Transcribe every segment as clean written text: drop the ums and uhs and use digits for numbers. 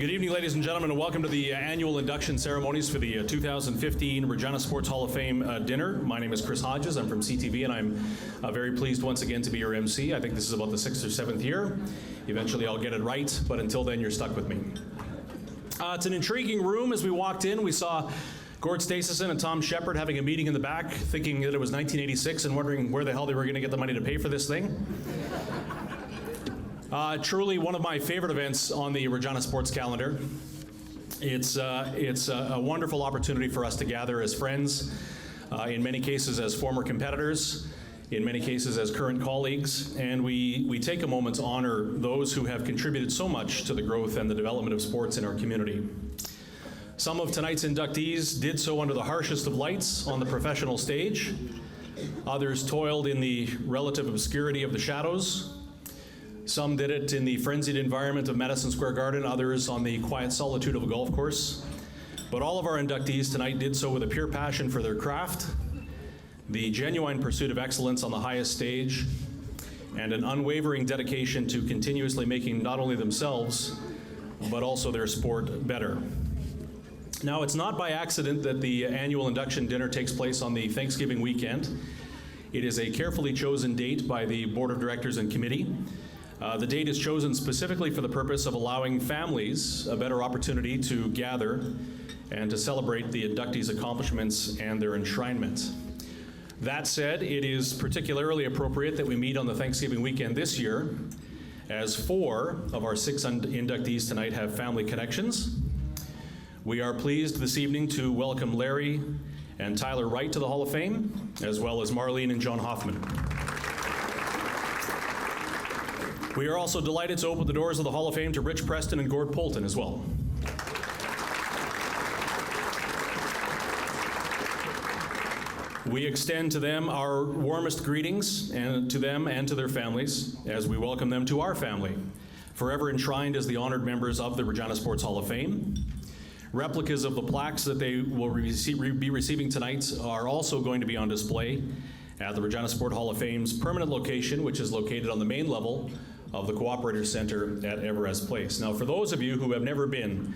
Good evening, ladies and gentlemen, and welcome to the annual induction ceremonies for the 2015 Regina Sports Hall of Fame dinner. My name is Chris Hodges. I'm from CTV, and I'm very pleased once again to be your MC. I think this is about the 6th or 7th year. Eventually I'll get it right, but until then, you're stuck with me. It's an intriguing room. As we walked in, we saw Gord Staceyson and Tom Shepard having a meeting in the back, thinking that it was 1986 and wondering where the hell they were going to get the money to pay for this thing. Truly one of my favorite events on the Regina Sports calendar. It's a wonderful opportunity for us to gather as friends, in many cases as former competitors, in many cases as current colleagues, and we take a moment to honor those who have contributed so much to the growth and the development of sports in our community. Some of tonight's inductees did so under the harshest of lights on the professional stage. Others toiled in the relative obscurity of the shadows. Some did it in the frenzied environment of Madison Square Garden, others on the quiet solitude of a golf course. But all of our inductees tonight did so with a pure passion for their craft, the genuine pursuit of excellence on the highest stage, and an unwavering dedication to continuously making not only themselves, but also their sport better. Now, it's not by accident that the annual induction dinner takes place on the Thanksgiving weekend. It is a carefully chosen date by the Board of Directors and Committee. The date is chosen specifically for the purpose of allowing families a better opportunity to gather and to celebrate the inductees' accomplishments and their enshrinement. That said, it is particularly appropriate that we meet on the Thanksgiving weekend this year, as 4 of our 6 inductees tonight have family connections. We are pleased this evening to welcome Larry and Tyler Wright to the Hall of Fame, as well as Marlene and John Hoffman. We are also delighted to open the doors of the Hall of Fame to Rich Preston and Gord Polton as well. We extend to them our warmest greetings, and to them and to their families, as we welcome them to our family, forever enshrined as the honored members of the Regina Sports Hall of Fame. Replicas of the plaques that they will be receiving tonight are also going to be on display at the Regina Sport Hall of Fame's permanent location, which is located on the main level of the Cooperator Center at Everest Place. Now, for those of you who have never been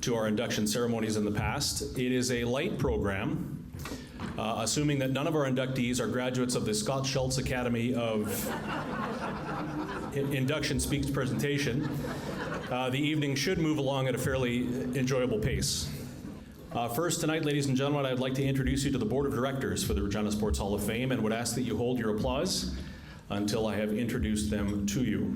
to our induction ceremonies in the past, it is a light program, assuming that none of our inductees are graduates of the Scott Schultz Academy of Induction Speaks Presentation. The evening should move along at a fairly enjoyable pace. First tonight, ladies and gentlemen, I'd like to introduce you to the Board of Directors for the Regina Sports Hall of Fame and would ask that you hold your applause until I have introduced them to you.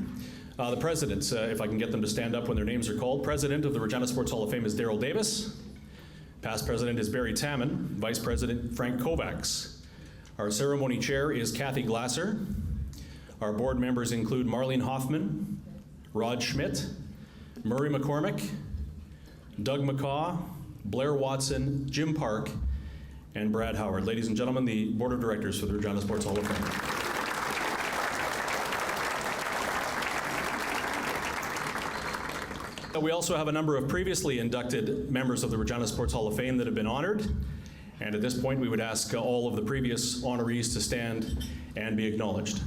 The President, if I can get them to stand up when their names are called. President of the Regina Sports Hall of Fame is Daryl Davis. Past President is Barry Tamman. Vice President Frank Kovacs. Our Ceremony Chair is Kathy Glasser. Our board members include Marlene Hoffman, Rod Schmidt, Murray McCormick, Doug McCaw, Blair Watson, Jim Park, and Brad Howard. Ladies and gentlemen, the Board of Directors for the Regina Sports Hall of Fame. We also have a number of previously inducted members of the Regina Sports Hall of Fame that have been honored. And at this point, we would ask all of the previous honorees to stand and be acknowledged.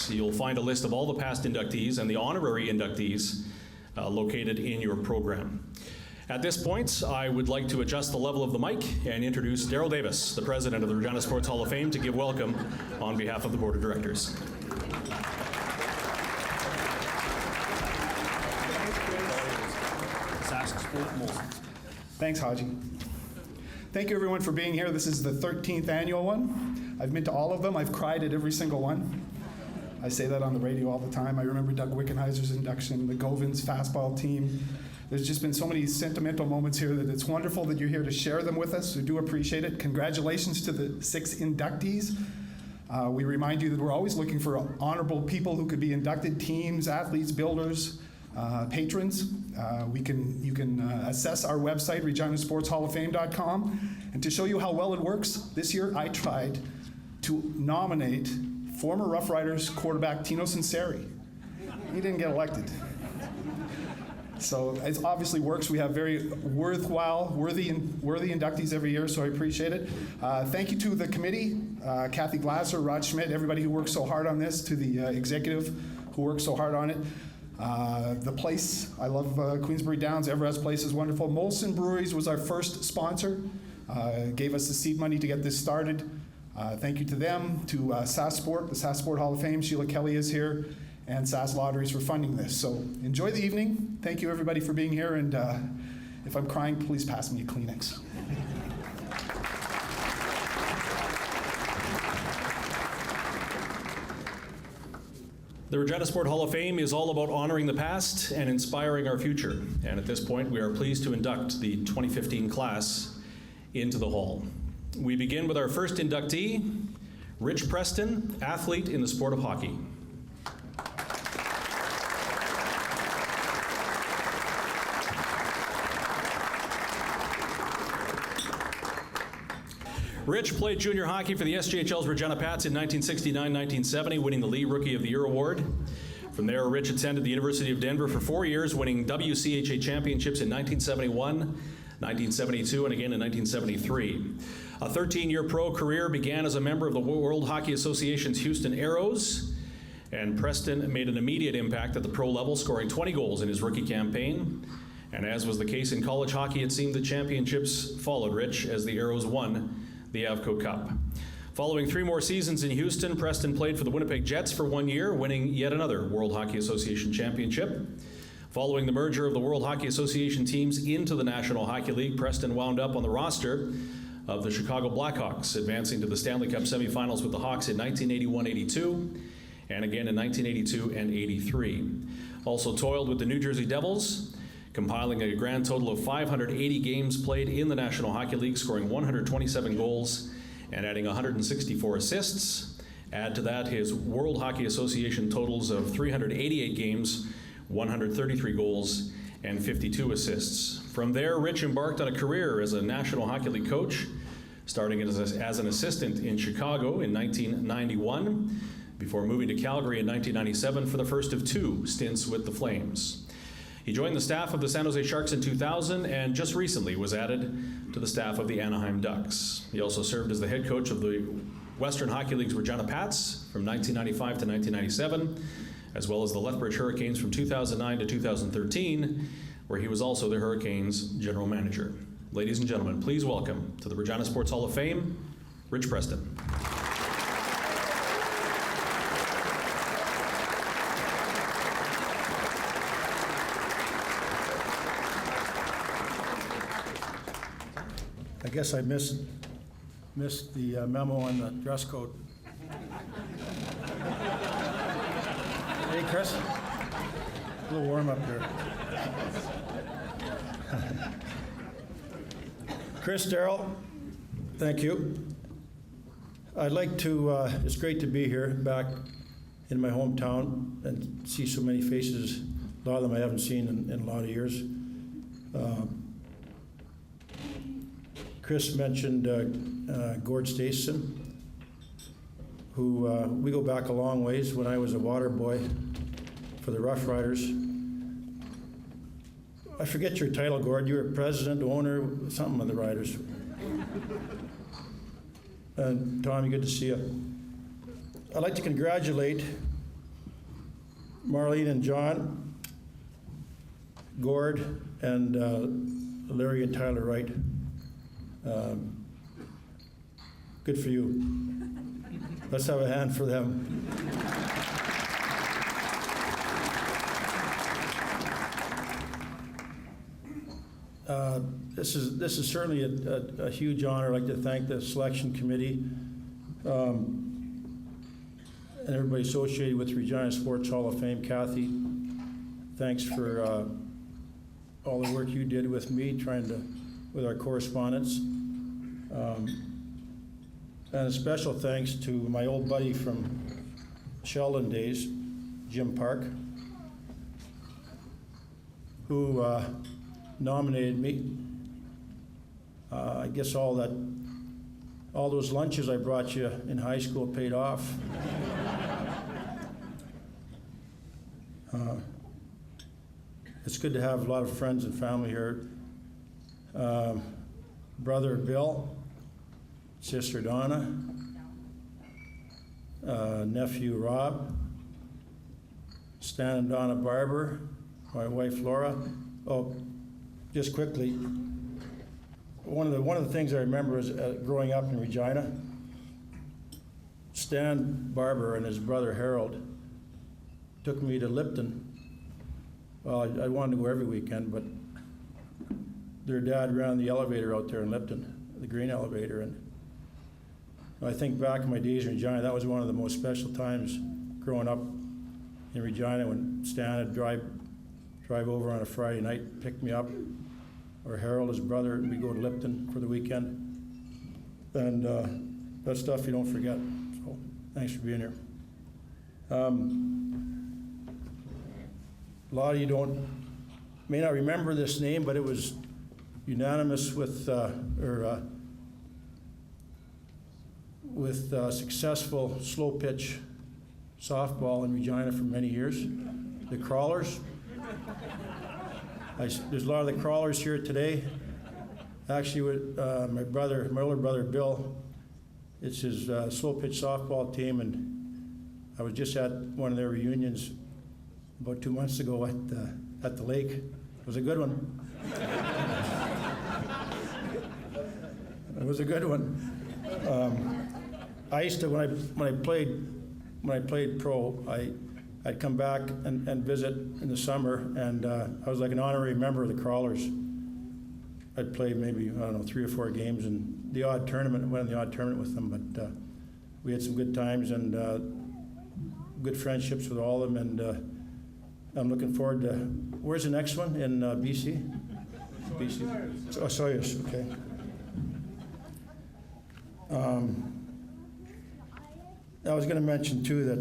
You'll find a list of all the past inductees and the honorary inductees located in your program. At this point, I would like to adjust the level of the mic and introduce Daryl Davis, the President of the Regina Sports Hall of Fame, to give welcome on behalf of the Board of Directors. Thanks, Haji. Thank you, everyone, for being here. This is the 13th annual one. I've been to all of them. I've cried at every single one. I say that on the radio all the time. I remember Doug Wickenheiser's induction, the Govins fastball team. There's just been so many sentimental moments here that it's wonderful that you're here to share them with us. We do appreciate it. Congratulations to the 6 inductees. We remind you that we're always looking for honorable people who could be inducted, teams, athletes, builders, patrons. You can assess our website, reginasportshalloffame.com. And to show you how well it works, this year I tried to nominate former Rough Riders quarterback Tino Sinceri. He didn't get elected. So it obviously works. We have very worthy inductees every year, so I appreciate it. Thank you to the committee, Kathy Glasser, Rod Schmidt, everybody who worked so hard on this, to the executive who worked so hard on it. The place, I love Queensbury Downs. Everest Place is wonderful. Molson Breweries was our first sponsor, gave us the seed money to get this started. Thank you to them, to SAS Sport, the SAS Sport Hall of Fame. Sheila Kelly is here, and SAS Lotteries for funding this. So enjoy the evening. Thank you, everybody, for being here. And if I'm crying, please pass me a Kleenex. The Regina Sport Hall of Fame is all about honoring the past and inspiring our future. And at this point, we are pleased to induct the 2015 class into the Hall. We begin with our first inductee, Rich Preston, athlete in the sport of hockey. Rich played junior hockey for the SJHL's Regina Pats in 1969-1970, winning the Lee Rookie of the Year award. From there, Rich attended the University of Denver for 4 years, winning WCHA championships in 1971, 1972, and again in 1973. A 13-year pro career began as a member of the World Hockey Association's Houston Aeros, and Preston made an immediate impact at the pro level, scoring 20 goals in his rookie campaign. And as was the case in college hockey, it seemed the championships followed Rich as the Aeros won the Avco Cup. Following 3 more seasons in Houston, Preston played for the Winnipeg Jets for 1 year, winning yet another World Hockey Association championship. Following the merger of the World Hockey Association teams into the National Hockey League, Preston wound up on the roster of the Chicago Blackhawks, advancing to the Stanley Cup semifinals with the Hawks in 1981-82, and again in 1982 and 83. Also toiled with the New Jersey Devils, compiling a grand total of 580 games played in the National Hockey League, scoring 127 goals and adding 164 assists. Add to that his World Hockey Association totals of 388 games, 133 goals, and 52 assists. From there, Rich embarked on a career as a National Hockey League coach, starting as an assistant in Chicago in 1991, before moving to Calgary in 1997 for the first of 2 stints with the Flames. He joined the staff of the San Jose Sharks in 2000 and just recently was added to the staff of the Anaheim Ducks. He also served as the head coach of the Western Hockey League's Regina Pats from 1995 to 1997, as well as the Lethbridge Hurricanes from 2009 to 2013, where he was also the Hurricanes general manager. Ladies and gentlemen, please welcome to the Regina Sports Hall of Fame, Rich Preston. I guess I missed the memo on the dress code. Hey, Chris. A little warm up here. Chris, Darrell, thank you. I'd like to, it's great to be here back in my hometown and see so many faces, a lot of them I haven't seen in a lot of years. Chris mentioned Gord Stason, who we go back a long ways. When I was a water boy for the Rough Riders, I forget your title, Gord. You were president, owner, something of the Riders. And Tommy, good to see you. I'd like to congratulate Marlene and John, Gord, and Larry and Tyler Wright. Good for you. Let's have a hand for them. This is certainly a huge honor. I'd like to thank the selection committee and everybody associated with Regina Sports Hall of Fame. Kathy, thanks for all the work you did with me, with our correspondence. And a special thanks to my old buddy from Sheldon days, Jim Park, who nominated me. I guess all those lunches I brought you in high school paid off. It's good to have a lot of friends and family here. Brother Bill, sister Donna, nephew Rob, Stan and Donna Barber, my wife Laura. Oh, just quickly, one of the things I remember is growing up in Regina, Stan Barber and his brother Harold took me to Lipton. Well, I wanted to go every weekend, but their dad ran the elevator out there in Lipton, the green elevator, and I think back in my days in Regina, that was one of the most special times growing up in Regina when Stan would drive over on a Friday night, pick me up, or Harold, his brother, and we'd go to Lipton for the weekend. And that stuff you don't forget. So thanks for being here. A lot of you may not remember this name, but it was unanimous with successful slow pitch softball in Regina for many years. The Crawlers. There's a lot of the Crawlers here today. Actually, with my older brother Bill, it's his slow pitch softball team, and I was just at one of their reunions about 2 months ago at the lake. It was a good one. It was a good one. I used to when I played pro, I'd come back and visit in the summer, and I was like an honorary member of the Crawlers. I'd play maybe, I don't know, 3 or 4 games in the odd tournament. I went in the odd tournament with them, but we had some good times and good friendships with all of them, and I'm looking forward to, where's the next one? In BC? BC? Oh, Sawyers, okay. I was going to mention too that,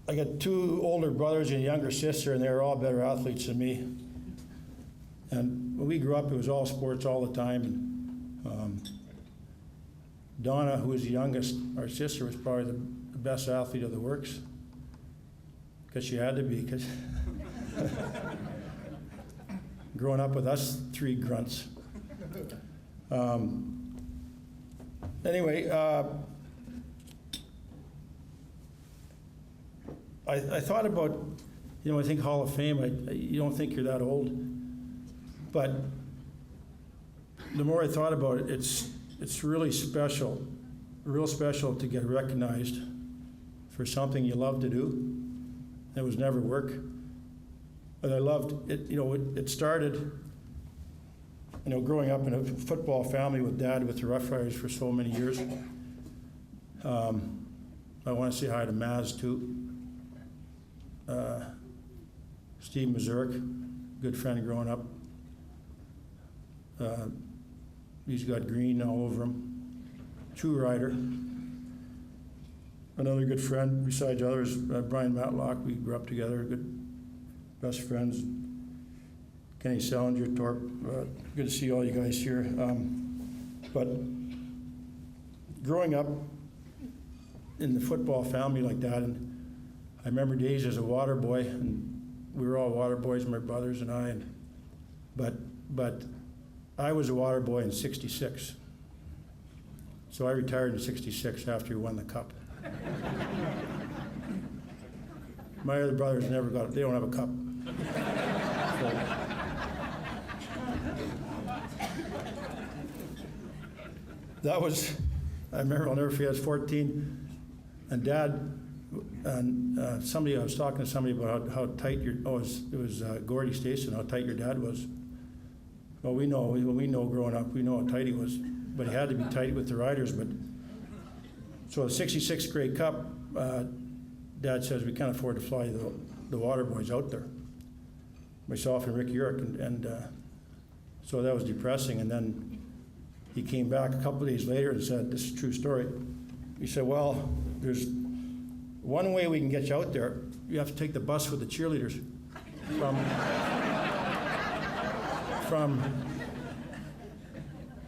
I got 2 older brothers and a younger sister, and they were all better athletes than me. And when we grew up, it was all sports all the time. And Donna, who was the youngest, our sister, was probably the best athlete of the works, because she had to be, because growing up with us 3 grunts. Anyway, I thought about, I think Hall of Fame, you don't think you're that old, but the more I thought about it, it's really special, real special to get recognized for something you love to do. It was never work. And I loved it, it started, growing up in a football family with Dad with the Rough Riders for so many years. I want to say hi to Maz too. Steve Mazurk, good friend growing up. He's got green all over him. True rider. Another good friend besides others, Brian Matlock. We grew up together, good best friends. Kenny Salinger, Torp. Good to see all you guys here. But growing up in the football family like that, and I remember days as a water boy, and we were all water boys, my brothers and I. But I was a water boy in '66. So I retired in '66 after we won the cup. My other brothers never got it. They don't have a cup. So, that was, I remember, I'll never forget, I was 14, and Dad, and I was talking to somebody about how tight it was Gordy Stason, how tight your dad was. Well, we know growing up, we know how tight he was, but he had to be tight with the riders. But so the '66 Grey Cup, Dad says we can't afford to fly the water boys out there. Myself and Rick Urick, and so that was depressing. And then he came back a couple of days later and said, this is a true story. He said, well, there's one way we can get you out there. You have to take the bus with the cheerleaders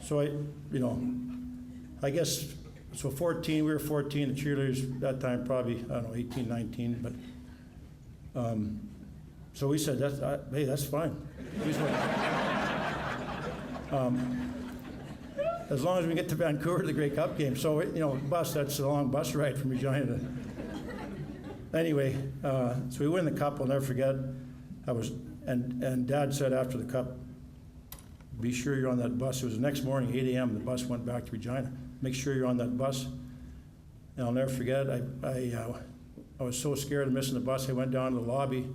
so I guess, so 14, we were 14, the cheerleaders at that time probably, I don't know, 18, 19, but So we said, hey, that's fine. As long as we get to Vancouver to the Grey Cup game. So, bus, that's a long bus ride from Regina to... Anyway, so we win the cup. I'll never forget. And Dad said after the cup, be sure you're on that bus. It was the next morning, 8 a.m., the bus went back to Regina. Make sure you're on that bus. And I'll never forget, I was so scared of missing the bus, I went down to the lobby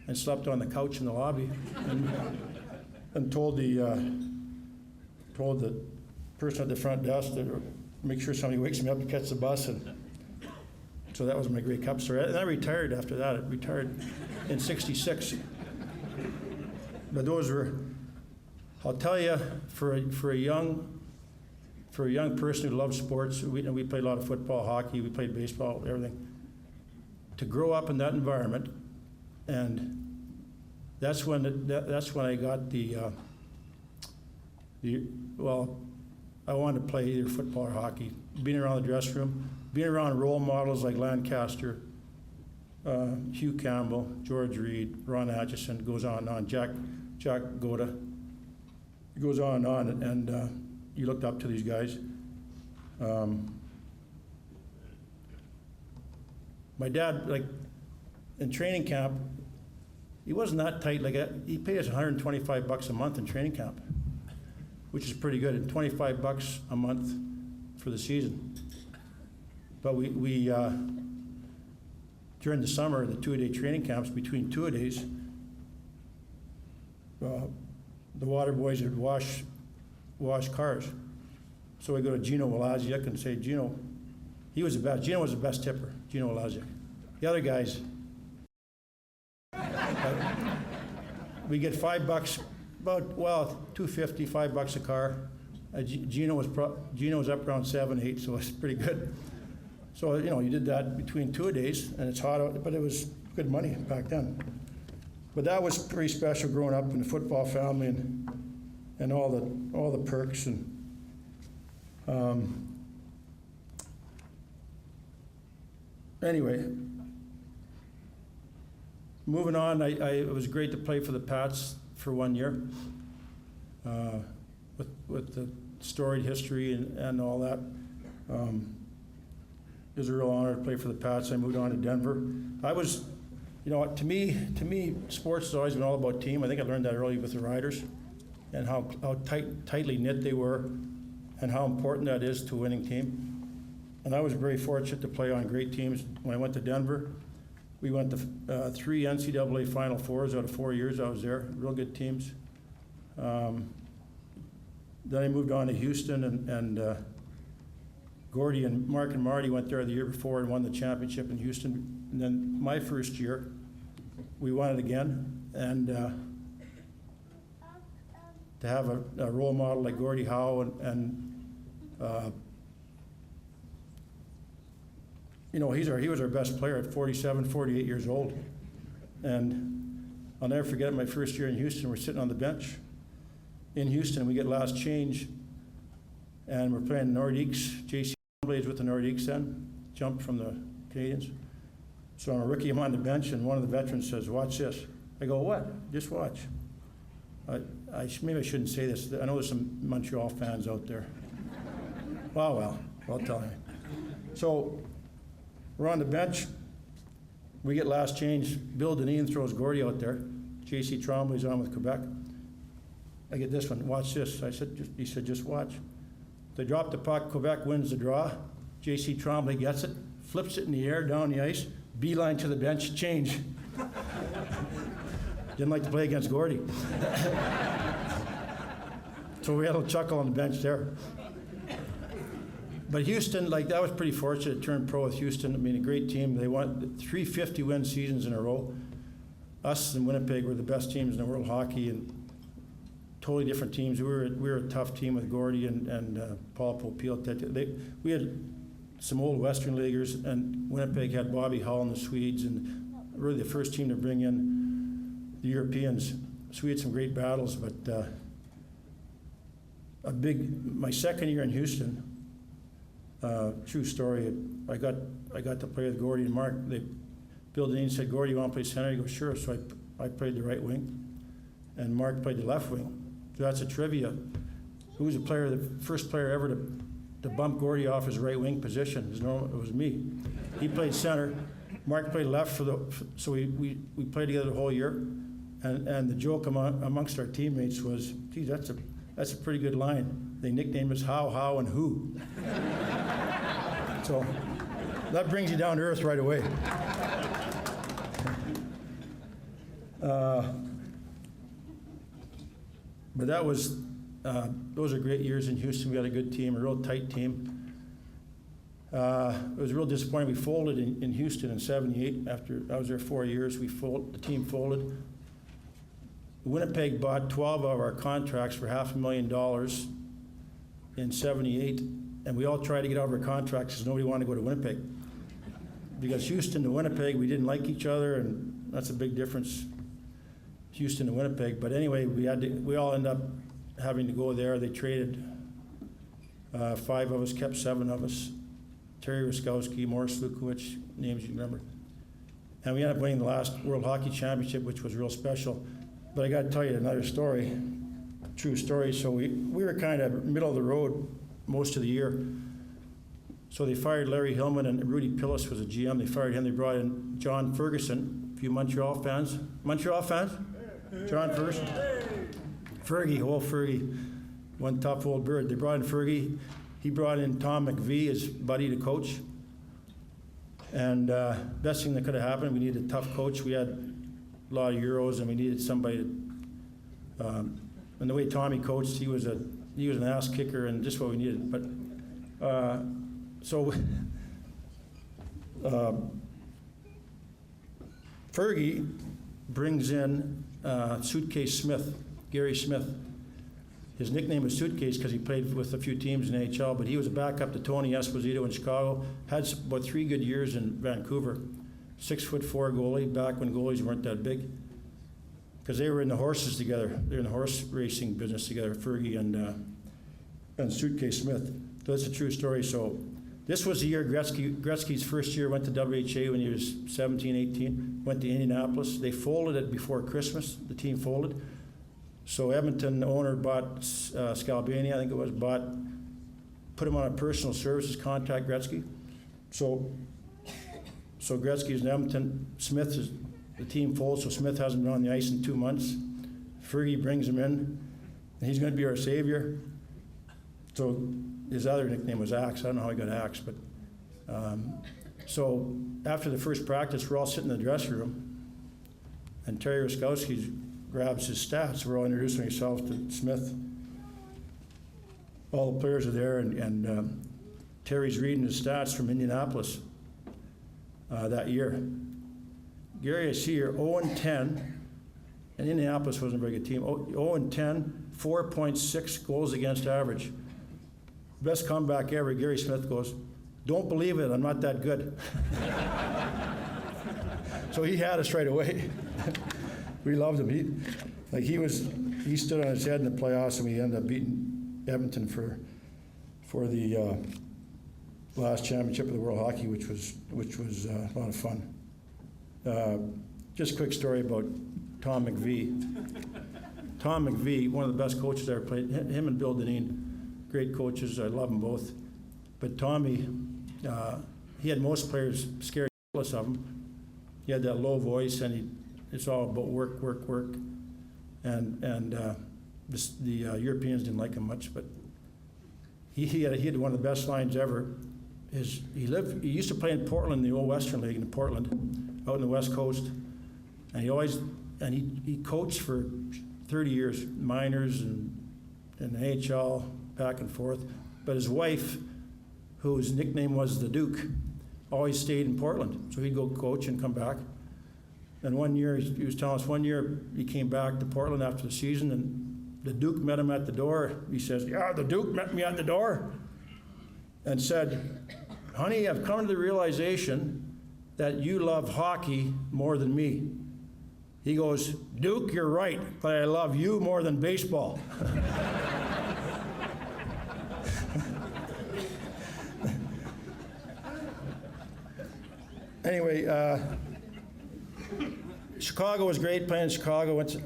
and slept on the couch in the lobby and told the person at the front desk to make sure somebody wakes me up to catch the bus. And so that was my Grey Cup story. And I retired after that. I retired in '66. But those were, I'll tell you, for a young person who loves sports, we played a lot of football, hockey, we played baseball, everything. To grow up in that environment, and that's when I got well, I wanted to play either football or hockey. Being around the dressing room, being around role models like Lancaster, Hugh Campbell, George Reed, Ron Atchison, goes on and on, Jack Goda, it goes on and on, and you looked up to these guys. My dad, like, in training camp, he wasn't that tight. Like, he paid us $125 a month in training camp, which is pretty good, and $25 a month for the season. But we during the summer, the two-a-day training camps, between two-a-days, the water boys would wash cars. So we go to Gino Walaziak and say, Gino was the best tipper, Gino Walaziak. The other guys, we get $5, about $2.50, $5 a car. Gino was up around 7, 8, so it's pretty good. So, you did that between two-a-days, and it's hot out, but it was good money back then. But that was pretty special growing up in the football family and all the perks. And anyway, moving on, it was great to play for the Pats for 1 year, with the storied history and all that. It was a real honor to play for the Pats. I moved on to Denver. I was, to me, sports has always been all about team. I think I learned that early with the Riders, and how tightly knit they were, and how important that is to a winning team. And I was very fortunate to play on great teams. When I went to Denver, we went to 3 NCAA Final Fours out of 4 years I was there, real good teams. Then I moved on to Houston, and Gordy and Mark and Marty went there the year before and won the championship in Houston. And then my first year, we won it again. And to have a role model like Gordie Howe he was our best player at 47, 48 years old. And I'll never forget my first year in Houston. We're sitting on the bench in Houston. We get last change, and we're playing Nordiques. J.C. Tremblay is with the Nordiques then, jumped from the Canadians. So I'm a rookie, I'm on the bench, and one of the veterans says, watch this. I go, what? Just watch. Maybe I shouldn't say this. I know there's some Montreal fans out there. Well, I'll tell you. So we're on the bench. We get last change. Bill Dineen throws Gordy out there. J.C. Tremblay's on with Quebec. I get this one. Watch this. He said, just watch. They drop the puck. Quebec wins the draw. J.C. Tremblay gets it, flips it in the air, down the ice, beeline to the bench, change. Didn't like to play against Gordy. So we had a little chuckle on the bench there. But Houston, that was pretty fortunate to turn pro with Houston. I mean, a great team. They won 3 50-win seasons in a row. Us and Winnipeg were the best teams in the world hockey, and totally different teams. We were a tough team with Gordy and Paul Popiel. We had some old Western leaguers, and Winnipeg had Bobby Hull and the Swedes, and really the first team to bring in the Europeans. So we had some great battles, but my second year in Houston, true story, I got to play with Gordy and Mark. Bill Deneen said, Gordy, you want to play center? He goes, sure. So I played the right wing, and Mark played the left wing. So that's a trivia. Who was the first player ever to bump Gordy off his right wing position? It was me. He played center. Mark played left so we played together the whole year. And the joke amongst our teammates was, geez, that's a pretty good line. They nicknamed us How, and Who. So that brings you down to earth right away. But those are great years in Houston. We had a good team, a real tight team. It was real disappointing. We folded in Houston in '78. After I was there 4 years, the team folded. Winnipeg bought 12 of our contracts for $500,000 in '78, and we all tried to get out of our contracts because nobody wanted to go to Winnipeg. Because Houston to Winnipeg, we didn't like each other, and that's a big difference, Houston to Winnipeg. But anyway, we all ended up having to go there. They traded 5 of us, kept 7 of us. Terry Ruskowski, Morris Lukowicz, names you remember. And we ended up winning the last World Hockey Championship, which was real special. But I got to tell you another story, true story. So we were kind of middle of the road most of the year. So they fired Larry Hillman, and Rudy Pillis was a GM. They fired him. They brought in John Ferguson. A few Montreal fans? Montreal fans? John Ferguson? Fergie, one tough old bird. They brought in Fergie. He brought in Tom McVie, his buddy, to coach. And best thing that could have happened, we needed a tough coach. We had a lot of Euros, and we needed somebody to, and the way Tommy coached, he was an ass kicker, and just what we needed. But Fergie brings in Suitcase Smith, Gary Smith. His nickname was Suitcase because he played with a few teams in AHL, but he was a backup to Tony Esposito in Chicago. Had about 3 good years in Vancouver. 6'4" goalie, back when goalies weren't that big. Because they were in the horses together. They were in the horse racing business together, Fergie and Suitcase Smith. So that's a true story. So this was the year Gretzky's first year, went to WHA when he was 17, 18, went to Indianapolis. They folded it before Christmas, the team folded. So Edmonton owner bought Scalabrini, I think it was, put him on a personal services contact Gretzky. So Gretzky's in Edmonton. Smith is the team folds, so Smith hasn't been on the ice in 2 months. Fergie brings him in, and he's going to be our savior. So his other nickname was Axe. I don't know how he got Axe, but so after the first practice, we're all sitting in the dressing room, and Terry Ruskowski grabs his stats. We're all introducing ourselves to Smith. All the players are there, and Terry's reading his stats from Indianapolis that year. Gary, I see you're 0-10, and Indianapolis wasn't a very good team. 0-10, 4.6 goals against average. Best comeback ever. Gary Smith goes, "Don't believe it, I'm not that good." So he had us right away. We loved him. He stood on his head in the playoffs, and we ended up beating Edmonton for the last championship of the World Hockey, which was a lot of fun. Just a quick story about Tom McVie. Tom McVie, one of the best coaches I ever played. Him and Bill Deneen, great coaches. I love them both. But Tommy, he had most players scared of him. He had that low voice, and it's all about work, work, work. And the Europeans didn't like him much, but he had one of the best lines ever. He used to play in Portland, the old Western League in Portland, out in the West Coast, and he coached for 30 years, minors and AHL, back and forth. But his wife, whose nickname was the Duke, always stayed in Portland, so he'd go coach and come back. And one year, he was telling us, one year he came back to Portland after the season, and the Duke met him at the door. He says, "Yeah, the Duke met me at the door," and said, "Honey, I've come to the realization that you love hockey more than me." He goes, "Duke, you're right, but I love you more than baseball." Anyway, Chicago was great playing in Chicago. Went to,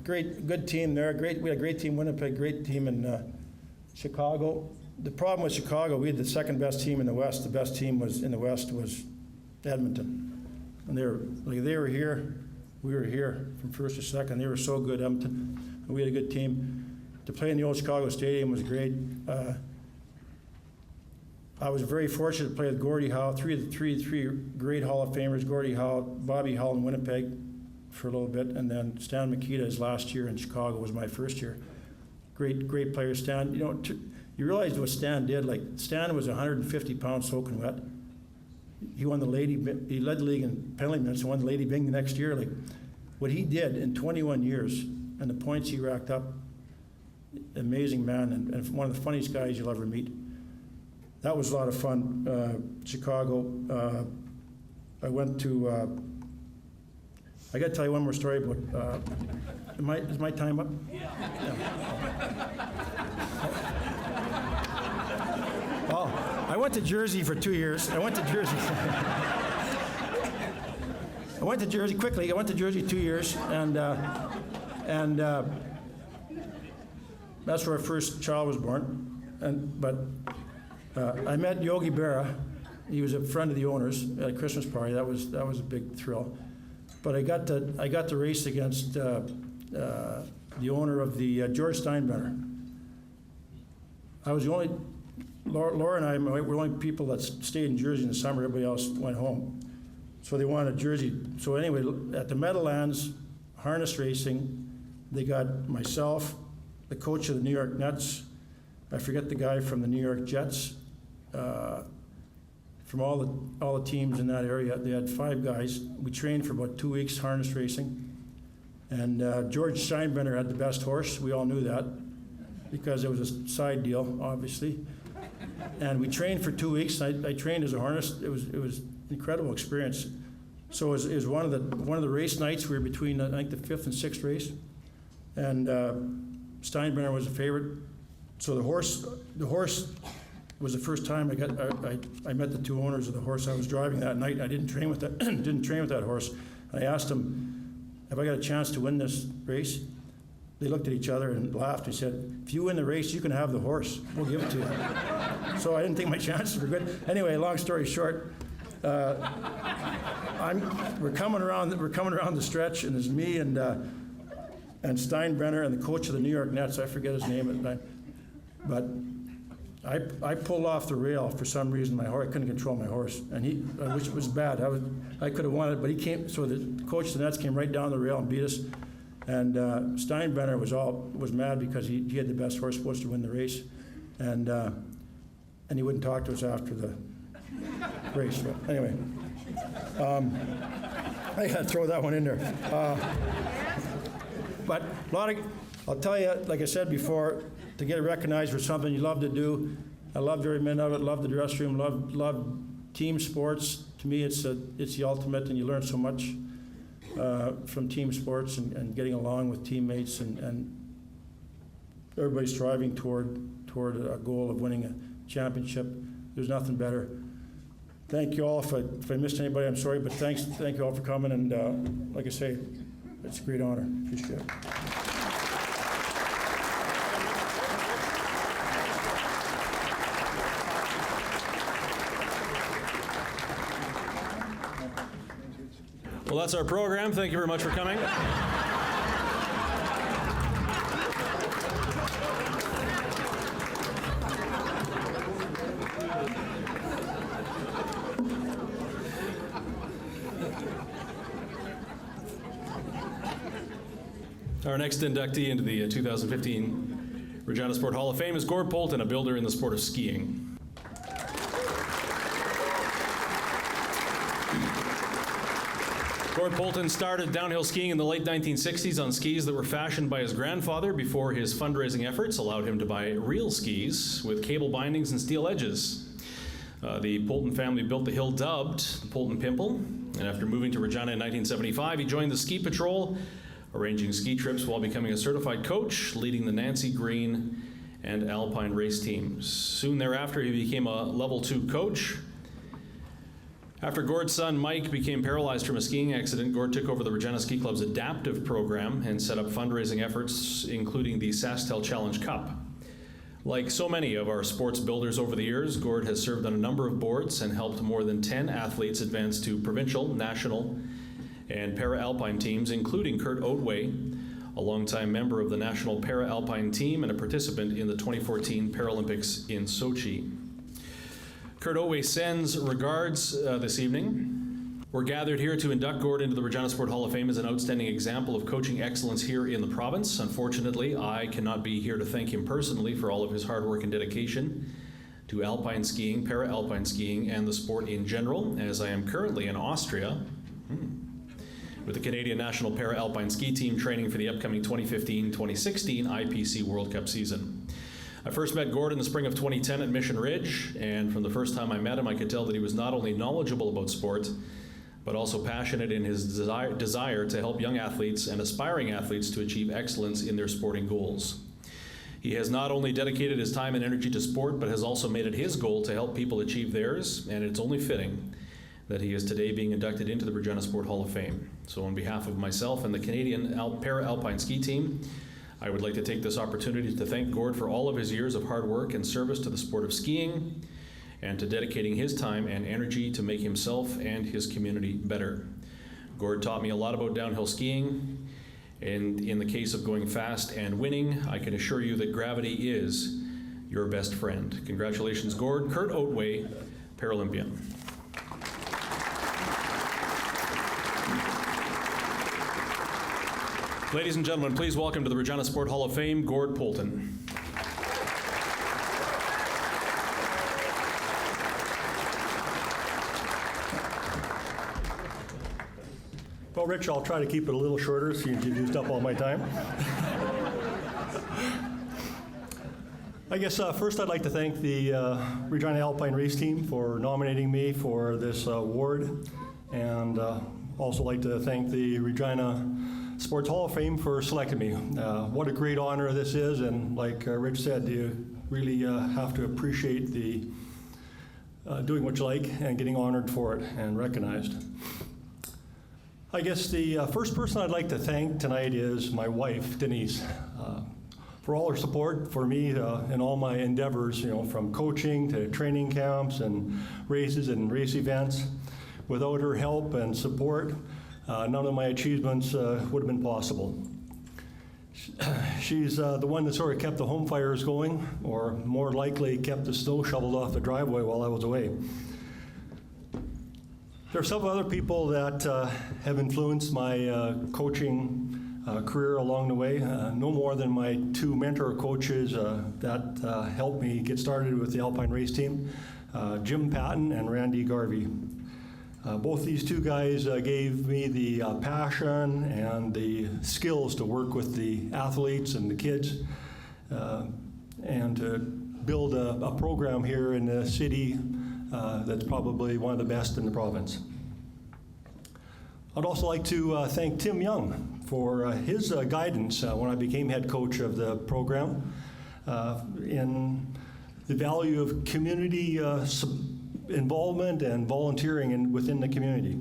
good team there. We had a great team in Winnipeg, great team in Chicago. The problem with Chicago, we had the second best team in the West. The best team in the West was Edmonton. And they were here, we were here from first to second. They were so good, Edmonton. And we had a good team. To play in the old Chicago Stadium was great. I was very fortunate to play with Gordie Howe, three great Hall of Famers, Gordie Howe, Bobby Hull in Winnipeg for a little bit, and then Stan Mikita his last year in Chicago was my first year. Great player, Stan. You realize what Stan did. Like, Stan was 150 pounds soaking wet. He won he led the league in penalty minutes and won the Lady Byng the next year. Like, what he did in 21 years and the points he racked up, amazing man, and one of the funniest guys you'll ever meet. That was a lot of fun. Chicago. I went to. I got to tell you one more story about. Is my time up? Yeah. Oh, I went to Jersey for 2 years. I went to Jersey quickly. I went to Jersey 2 years, and that's where our first child was born. I met Yogi Berra. He was a friend of the owners at a Christmas party. That was a big thrill. But I got to race against the owner of the George Steinbrenner. I was the only. Laura and I were the only people that stayed in Jersey in the summer. Everybody else went home. So they wanted Jersey. So anyway, at the Meadowlands harness racing, they got myself, the coach of the New York Nets. I forget the guy from the New York Jets. From all the teams in that area, they had 5 guys. We trained for about 2 weeks harness racing. And George Steinbrenner had the best horse. We all knew that because it was a side deal, obviously. And we trained for 2 weeks. I trained as a harness. It was an incredible experience. So it was one of the race nights. We were between I think the 5th and 6th race, and Steinbrenner was a favorite. So the horse was the first time I met the 2 owners of the horse I was driving that night. I didn't train with that horse. I asked them, "Have I got a chance to win this race?" They looked at each other and laughed. They said, "If you win the race, you can have the horse. We'll give it to you." So I didn't think my chances were good. Anyway, long story short, we're coming around the stretch, and there's me and Steinbrenner and the coach of the New York Nets. I forget his name at the time, but I pulled off the rail for some reason. I couldn't control my horse, and which was bad. I could have won it, but he came. So the coach of the Nets came right down the rail and beat us. And Steinbrenner was mad because he had the best horse supposed to win the race, and he wouldn't talk to us after the race. But anyway, I got to throw that one in there. But I'll tell you, like I said before, to get recognized for something you love to do. I loved every minute of it. Loved the dressing room. Loved team sports. To me, it's the ultimate, and you learn so much from team sports and getting along with teammates and everybody striving toward a goal of winning a championship. There's nothing better. Thank you all. If I missed anybody, I'm sorry, but thank you all for coming. And like I say, it's a great honor. Appreciate it. Well, that's our program. Thank you very much for coming. Our next inductee into the 2015 Regina Sport Hall of Fame is Gord Polton, a builder in the sport of skiing. Gord Polton started downhill skiing in the late 1960s on skis that were fashioned by his grandfather before his fundraising efforts allowed him to buy real skis with cable bindings and steel edges. The Polton family built the hill dubbed the Polton Pimple, and after moving to Regina in 1975, he joined the ski patrol, arranging ski trips while becoming a certified coach, leading the Nancy Green and Alpine race teams. Soon thereafter, he became a level 2 coach. After Gord's son, Mike, became paralyzed from a skiing accident, Gord took over the Regina Ski Club's adaptive program and set up fundraising efforts, including the SaskTel Challenge Cup. Like so many of our sports builders over the years, Gord has served on a number of boards and helped more than 10 athletes advance to provincial, national, and para-alpine teams, including Kurt Otway, a longtime member of the national para-alpine team and a participant in the 2014 Paralympics in Sochi. Kurt Otway sends regards this evening. We're gathered here to induct Gord into the Regina Sport Hall of Fame as an outstanding example of coaching excellence here in the province. Unfortunately, I cannot be here to thank him personally for all of his hard work and dedication to alpine skiing, para-alpine skiing, and the sport in general, as I am currently in Austria with the Canadian National Para-Alpine Ski Team training for the upcoming 2015-2016 IPC World Cup season. I first met Gord in the spring of 2010 at Mission Ridge, and from the first time I met him, I could tell that he was not only knowledgeable about sport, but also passionate in his desire to help young athletes and aspiring athletes to achieve excellence in their sporting goals. He has not only dedicated his time and energy to sport, but has also made it his goal to help people achieve theirs, and it's only fitting that he is today being inducted into the Regina Sport Hall of Fame. So on behalf of myself and the Canadian Para-Alpine Ski Team, I would like to take this opportunity to thank Gord for all of his years of hard work and service to the sport of skiing and to dedicating his time and energy to make himself and his community better. Gord taught me a lot about downhill skiing, and in the case of going fast and winning, I can assure you that gravity is your best friend. Congratulations, Gord. Kurt Otway, Paralympian. Ladies and gentlemen, please welcome to the Regina Sport Hall of Fame, Gord Poulton. Well, Rich, I'll try to keep it a little shorter since you've used up all my time. I guess first I'd like to thank the Regina Alpine Race Team for nominating me for this award, and also like to thank the Regina Sports Hall of Fame for selecting me. What a great honor this is, and like Rich said, you really have to appreciate the doing what you like and getting honored for it and recognized. I guess the first person I'd like to thank tonight is my wife, Denise, for all her support for me in all my endeavors, from coaching to training camps and races and race events. Without her help and support, none of my achievements would have been possible. She's the one that sort of kept the home fires going, or more likely kept the snow shoveled off the driveway while I was away. There are several other people that have influenced my coaching career along the way. No more than my two mentor coaches that helped me get started with the Alpine Race Team, Jim Patton and Randy Garvey. Both these two guys gave me the passion and the skills to work with the athletes and the kids and to build a program here in the city that's probably one of the best in the province. I'd also like to thank Tim Young for his guidance when I became head coach of the program in the value of community involvement and volunteering within the community.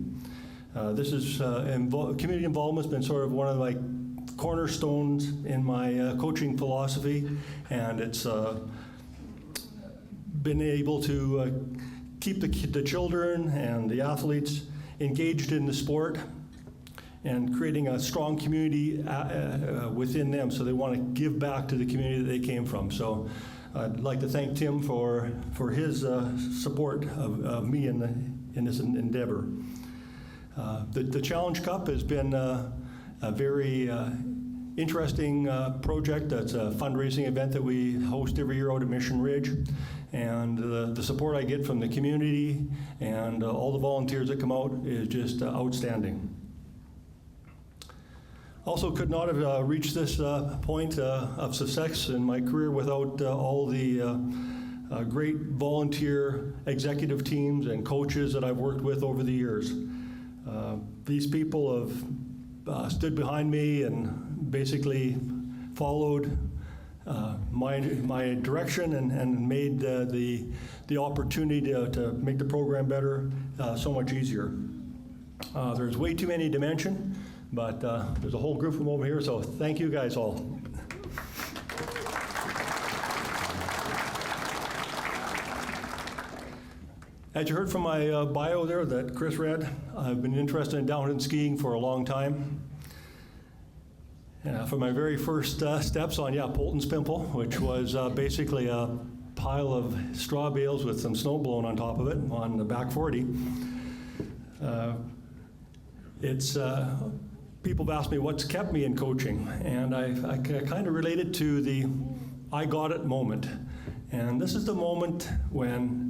Community involvement has been sort of one of my cornerstones in my coaching philosophy, and it's been able to keep the children and the athletes engaged in the sport and creating a strong community within them, so they want to give back to the community that they came from. So I'd like to thank Tim for his support of me in this endeavor. The Challenge Cup has been a very interesting project. That's a fundraising event that we host every year out at Mission Ridge. And the support I get from the community and all the volunteers that come out is just outstanding. Also could not have reached this point of success in my career without all the great volunteer executive teams and coaches that I've worked with over the years. These people have stood behind me and basically followed my direction and made the opportunity to make the program better so much easier. There's way too many to mention, but there's a whole group of them over here, so thank you guys all. As you heard from my bio there that Chris read, I've been interested in downhill skiing for a long time. For my very first steps on, Polton's Pimple, which was basically a pile of straw bales with some snow blown on top of it on the back 40. People have asked me what's kept me in coaching, and I kind of related to the I got it moment. And this is the moment when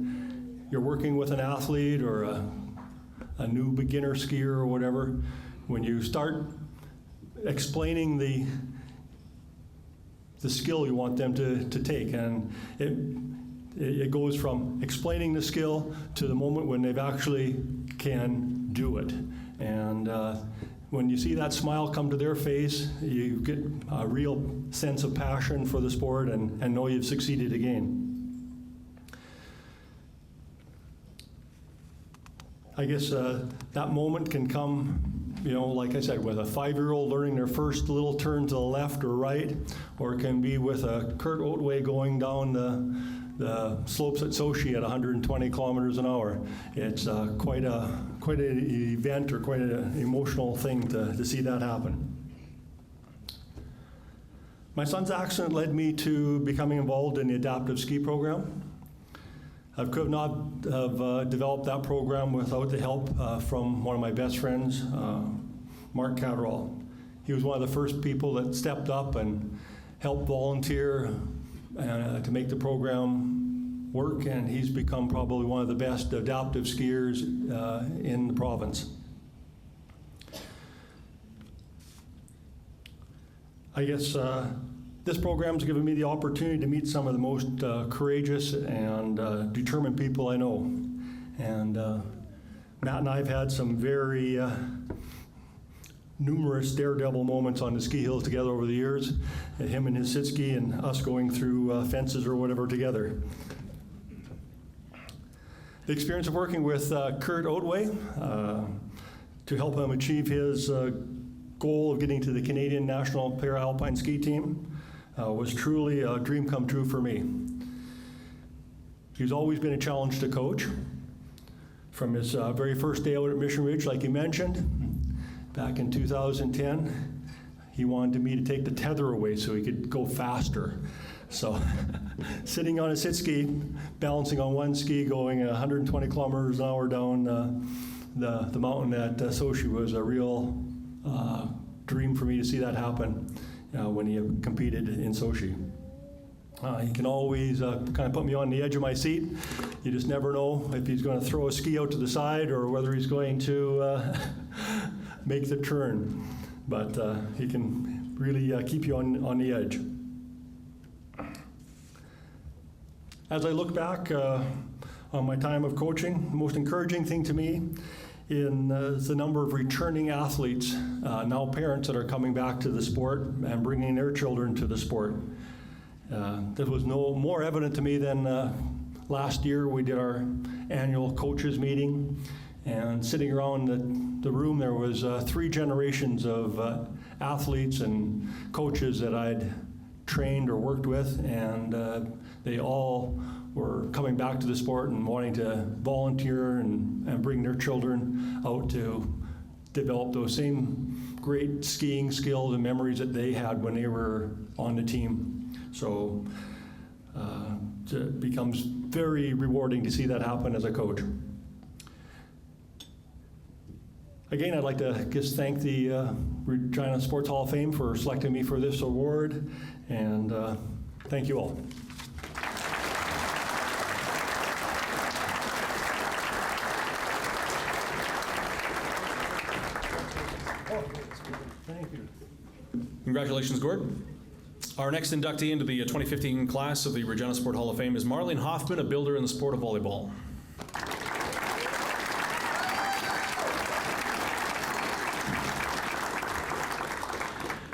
you're working with an athlete or a new beginner skier or whatever, when you start explaining the skill you want them to take, and it goes from explaining the skill to the moment when they've actually can do it. And when you see that smile come to their face, you get a real sense of passion for the sport and know you've succeeded again. I guess that moment can come, like I said, with a 5-year-old learning their first little turn to the left or right, or it can be with a Kurt Otway going down the slopes at Sochi at 120 kilometers an hour. It's quite an event, or quite an emotional thing to see that happen. My son's accident led me to becoming involved in the adaptive ski program. I could not have developed that program without the help from one of my best friends, Mark Catterall. He was one of the first people that stepped up and helped volunteer to make the program work, and he's become probably one of the best adaptive skiers in the province. I guess this program's given me the opportunity to meet some of the most courageous and determined people I know. And Matt and I have had some very numerous daredevil moments on the ski hills together over the years, him and his sit ski and us going through fences or whatever together. The experience of working with Kurt Otway to help him achieve his goal of getting to the Canadian National Para-Alpine Ski Team was truly a dream come true for me. He's always been a challenge to coach. From his very first day out at Mission Ridge, like you mentioned, back in 2010, he wanted me to take the tether away so he could go faster. So sitting on a sit ski, balancing on one ski, going 120 kilometers an hour down the mountain at Sochi was a real dream for me to see that happen when he competed in Sochi. He can always kind of put me on the edge of my seat. You just never know if he's going to throw a ski out to the side or whether he's going to make the turn. But he can really keep you on the edge. As I look back on my time of coaching, the most encouraging thing to me is the number of returning athletes, now parents, that are coming back to the sport and bringing their children to the sport. That was no more evident to me than last year we did our annual coaches meeting, and sitting around the room there was 3 generations of athletes and coaches that I'd trained or worked with, and they all were coming back to the sport and wanting to volunteer and bring their children out to develop those same great skiing skills and memories that they had when they were on the team. So it becomes very rewarding to see that happen as a coach. Again, I'd like to just thank the Regina Sports Hall of Fame for selecting me for this award, and thank you all. Thank you. Congratulations, Gord. Our next inductee into the 2015 class of the Regina Sport Hall of Fame is Marlene Hoffman, a builder in the sport of volleyball.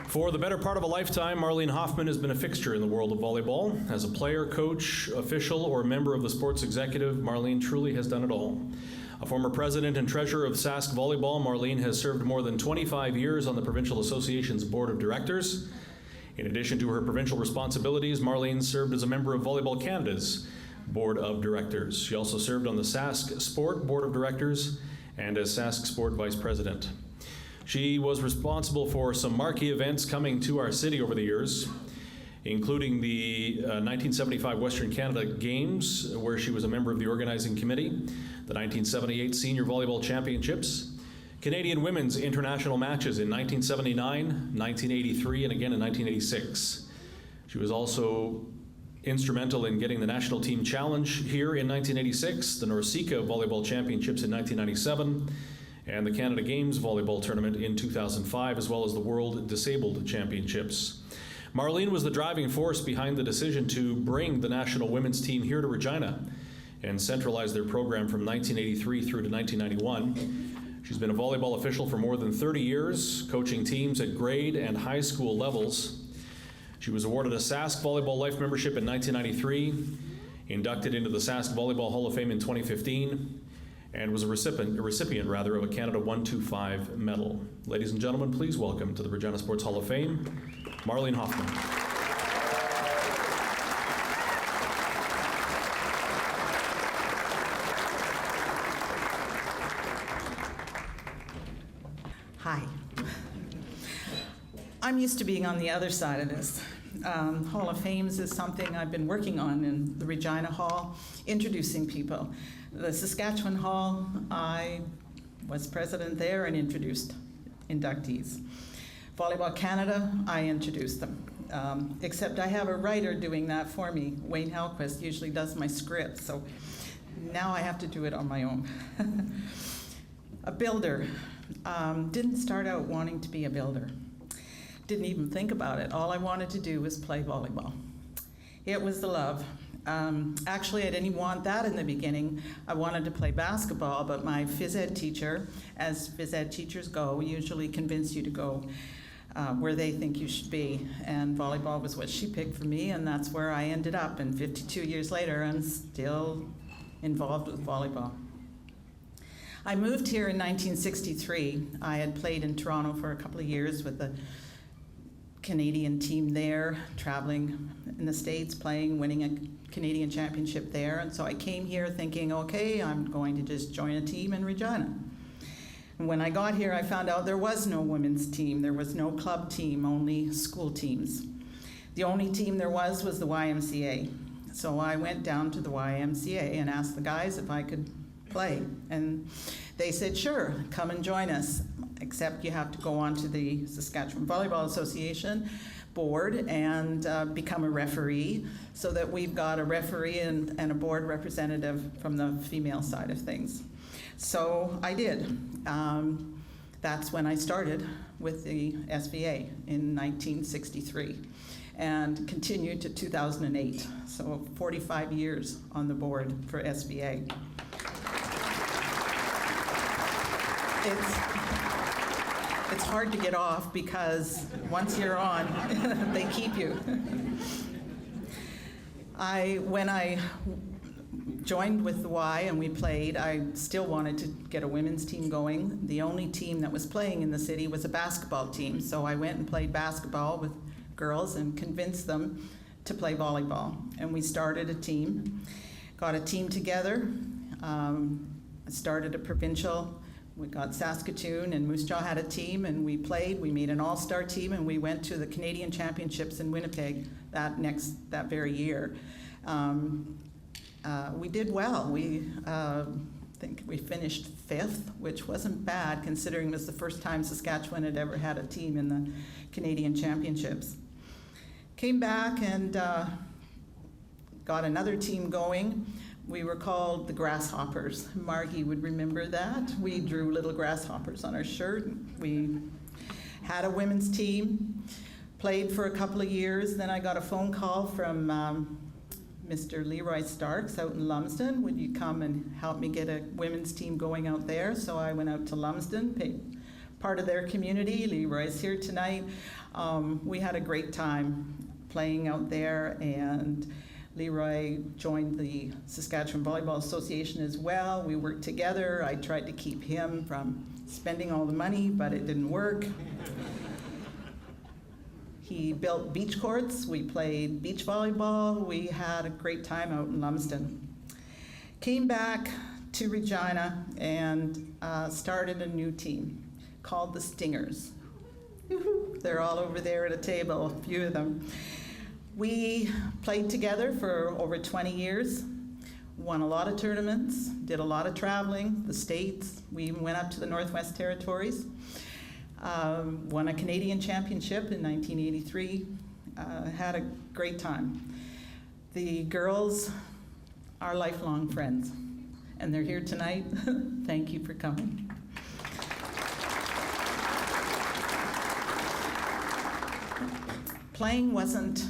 For the better part of a lifetime, Marlene Hoffman has been a fixture in the world of volleyball. As a player, coach, official, or member of the sports executive, Marlene truly has done it all. A former president and treasurer of Sask Volleyball, Marlene has served more than 25 years on the Provincial Association's Board of Directors. In addition to her provincial responsibilities, Marlene served as a member of Volleyball Canada's Board of Directors. She also served on the Sask Sport Board of Directors and as Sask Sport Vice President. She was responsible for some marquee events coming to our city over the years, including the 1975 Western Canada Games, where she was a member of the organizing committee, the 1978 Senior Volleyball Championships, Canadian Women's International Matches in 1979, 1983, and again in 1986. She was also instrumental in getting the National Team Challenge here in 1986, the Norseca Volleyball Championships in 1997, and the Canada Games Volleyball Tournament in 2005, as well as the World Disabled Championships. Marlene was the driving force behind the decision to bring the national women's team here to Regina and centralize their program from 1983 through to 1991. She's been a volleyball official for more than 30 years, coaching teams at grade and high school levels. She was awarded a Sask Volleyball Life Membership in 1993, inducted into the Sask Volleyball Hall of Fame in 2015, and was a recipient of a Canada 125 medal. Ladies and gentlemen, please welcome to the Regina Sports Hall of Fame, Marlene Hoffman. Hi. I'm used to being on the other side of this. Hall of Fames is something I've been working on in the Regina Hall, introducing people. The Saskatchewan Hall, I was president there and introduced inductees. Volleyball Canada, I introduced them. Except I have a writer doing that for me. Wayne Hellquist usually does my script, so now I have to do it on my own. A builder. Didn't start out wanting to be a builder. Didn't even think about it. All I wanted to do was play volleyball. It was the love. Actually, I didn't even want that in the beginning. I wanted to play basketball, but my phys ed teacher, as phys ed teachers go, usually convince you to go where they think you should be. And volleyball was what she picked for me, and that's where I ended up. And 52 years later, I'm still involved with volleyball. I moved here in 1963. I had played in Toronto for a couple of years with the Canadian team there, traveling in the States, playing, winning a Canadian championship there. And so I came here thinking, okay, I'm going to just join a team in Regina. And when I got here, I found out there was no women's team. There was no club team, only school teams. The only team there was the YMCA. So I went down to the YMCA and asked the guys if I could play. And they said, sure, come and join us. Except you have to go on to the Saskatchewan Volleyball Association board and become a referee, so that we've got a referee and a board representative from the female side of things. So I did. That's when I started with the SVA in 1963 and continued to 2008. So 45 years on the board for SVA. It's hard to get off because once you're on, they keep you. When I joined with the Y and we played, I still wanted to get a women's team going. The only team that was playing in the city was a basketball team, so I went and played basketball with girls and convinced them to play volleyball. And we started a team, got a team together, started a provincial. We got Saskatoon and Moose Jaw had a team, and we played. We made an all-star team, and we went to the Canadian Championships in Winnipeg that very year. We did well. I think we finished 5th, which wasn't bad considering it was the first time Saskatchewan had ever had a team in the Canadian Championships. Came back and got another team going. We were called the Grasshoppers. Margie would remember that. We drew little grasshoppers on our shirt. We had a women's team, played for a couple of years. Then I got a phone call from Mr. Leroy Starks out in Lumsden. Would you come and help me get a women's team going out there? So I went out to Lumsden, part of their community. Leroy's here tonight. We had a great time playing out there, and Leroy joined the Saskatchewan Volleyball Association as well. We worked together. I tried to keep him from spending all the money, but it didn't work. He built beach courts. We played beach volleyball. We had a great time out in Lumsden. Came back to Regina and started a new team called the Stingers. They're all over there at a table, a few of them. We played together for over 20 years, won a lot of tournaments, did a lot of traveling, the States. We even went up to the Northwest Territories, won a Canadian championship in 1983, had a great time. The girls are lifelong friends, and they're here tonight. Thank you for coming. Playing wasn't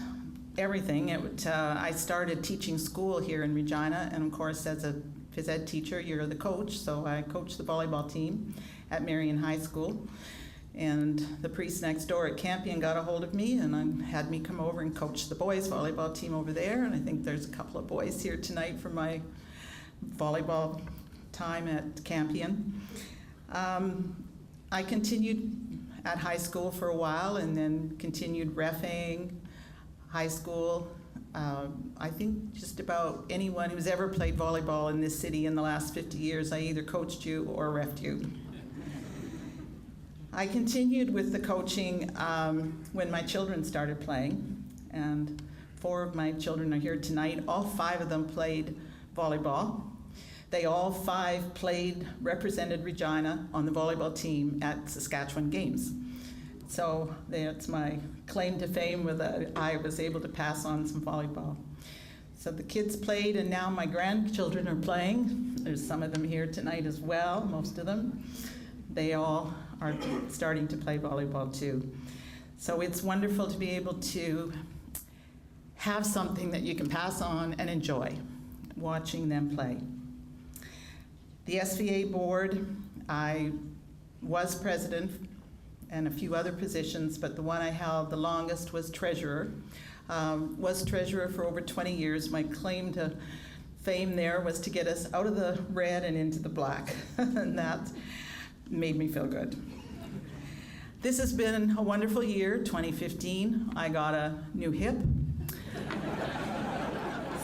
everything. I started teaching school here in Regina, and of course, as a phys ed teacher, you're the coach, so I coached the volleyball team at Marion High School. And the priest next door at Campion got a hold of me and had me come over and coach the boys' volleyball team over there. And I think there's a couple of boys here tonight from my volleyball time at Campion. I continued at high school for a while and then continued reffing high school. I think just about anyone who's ever played volleyball in this city in the last 50 years, I either coached you or reffed you. I continued with the coaching when my children started playing, and 4 of my children are here tonight. All 5 of them played volleyball. They all 5 represented Regina on the volleyball team at Saskatchewan Games. So that's my claim to fame with I was able to pass on some volleyball. So the kids played, and now my grandchildren are playing. There's some of them here tonight as well, most of them. They all are starting to play volleyball too. So it's wonderful to be able to have something that you can pass on and enjoy, watching them play. The SVA board, I was president and a few other positions, but the one I held the longest was treasurer. Was treasurer for over 20 years. My claim to fame there was to get us out of the red and into the black, and that made me feel good. This has been a wonderful year, 2015. I got a new hip,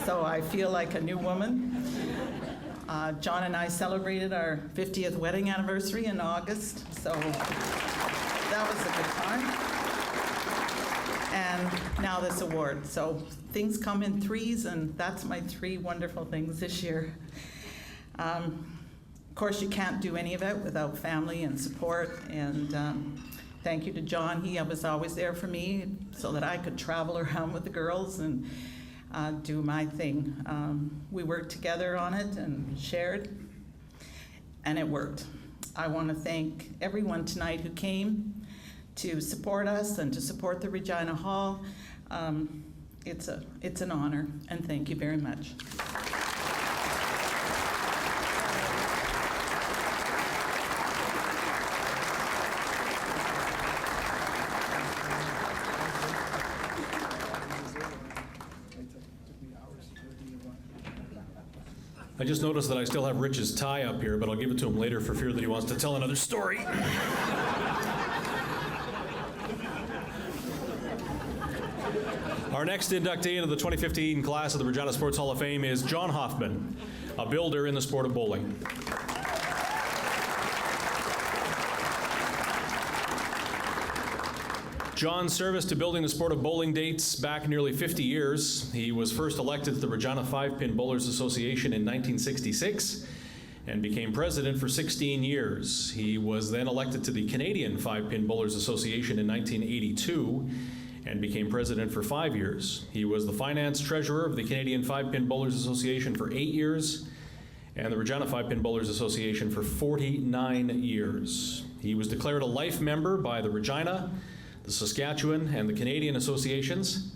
so I feel like a new woman. John and I celebrated our 50th wedding anniversary in August, so that was a good time. And now this award. So things come in threes, and that's my 3 wonderful things this year. Of course, you can't do any of it without family and support, and thank you to John. He was always there for me so that I could travel around with the girls and do my thing. We worked together on it and shared, and it worked. I want to thank everyone tonight who came to support us and to support the Regina Hall. It's an honor, and thank you very much. I just noticed that I still have Rich's tie up here, but I'll give it to him later for fear that he wants to tell another story. Our next inductee into the 2015 class of the Regina Sports Hall of Fame is John Hoffman, a builder in the sport of bowling. John's service to building the sport of bowling dates back nearly 50 years. He was first elected to the Regina 5-Pin Bowlers Association in 1966 and became president for 16 years. He was then elected to the Canadian 5-Pin Bowlers Association in 1982 and became president for 5 years. He was the finance treasurer of the Canadian 5-Pin Bowlers Association for 8 years and the Regina 5-Pin Bowlers Association for 49 years. He was declared a life member by the Regina, the Saskatchewan, and the Canadian associations.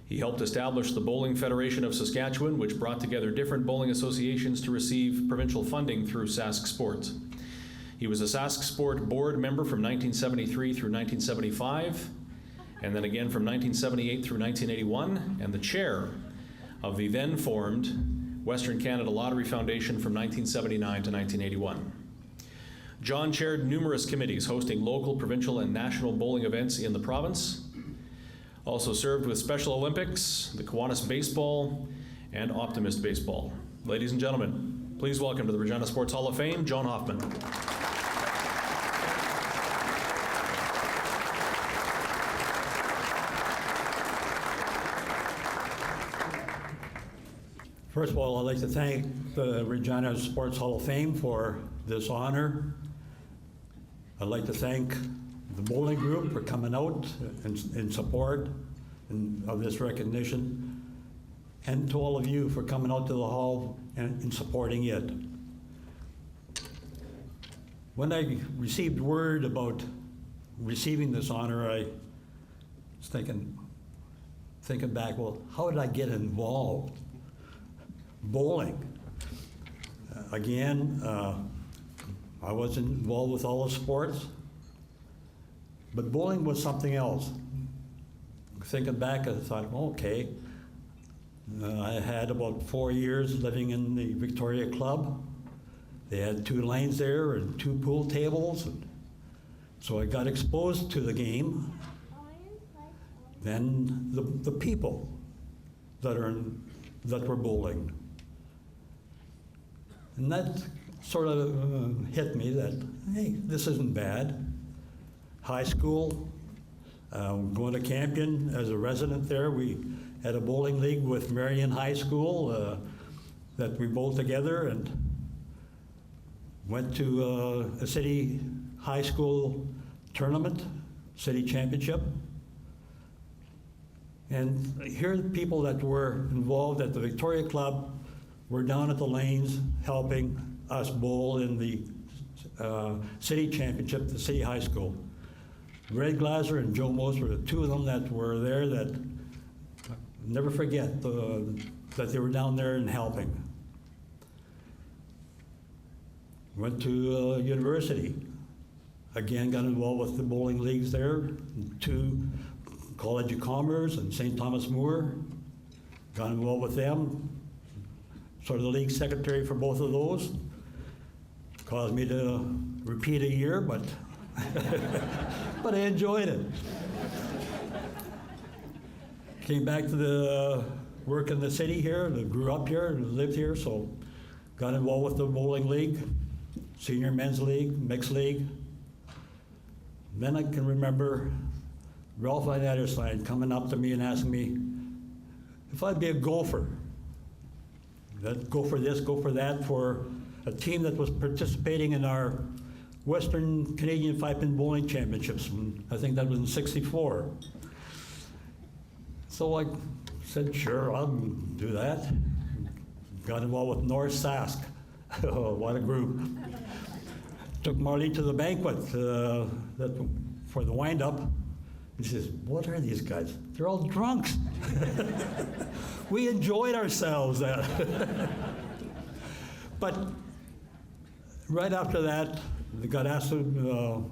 He helped establish the Bowling Federation of Saskatchewan, which brought together different bowling associations to receive provincial funding through Sask Sport. He was a Sask Sport board member from 1973 through 1975, and then again from 1978 through 1981, and the chair of the then formed Western Canada Lottery Foundation from 1979 to 1981. John chaired numerous committees hosting local, provincial, and national bowling events in the province. Also served with Special Olympics, the Kiwanis Baseball, and Optimist Baseball. Ladies and gentlemen, please welcome to the Regina Sports Hall of Fame, John Hoffman. First of all, I'd like to thank the Regina Sports Hall of Fame for this honor. I'd like to thank the bowling group for coming out in support of this recognition, and to all of you for coming out to the hall and supporting it. When I received word about receiving this honor, I was thinking back, well, how did I get involved? Bowling. Again, I was involved with all the sports, but bowling was something else. Thinking back, I thought, well, okay, I had about 4 years living in the Victoria Club. They had 2 lanes there and 2 pool tables, and so I got exposed to the game. Then the people that were bowling. And that sort of hit me that, hey, this isn't bad. High school, going to Campion as a resident there, we had a bowling league with Marion High School that we bowled together, and went to a city high school tournament, city championship. And here the people that were involved at the Victoria Club were down at the lanes helping us bowl in the city championship, the city high school. Red Glaser and Joe Most were the 2 of them that were there that I'll never forget that they were down there and helping. Went to university. Again, got involved with the bowling leagues there, 2 College of Commerce and St. Thomas More. Got involved with them. Sort of the league secretary for both of those. Caused me to repeat a year, but but I enjoyed it. Came back to the work in the city here, grew up here, lived here, so got involved with the bowling league, senior men's league, mixed league. Then I can remember Ralph Van Ederslein coming up to me and asking me if I'd be a gopher. Go for this, go for that, for a team that was participating in our Western Canadian 5-pin bowling championships. I think that was in '64. So I said, sure, I'll do that. Got involved with North Sask. Oh, what a group. Took Marley to the banquet for the wind-up. He says, what are these guys? They're all drunks. We enjoyed ourselves. But right after that, they got asked to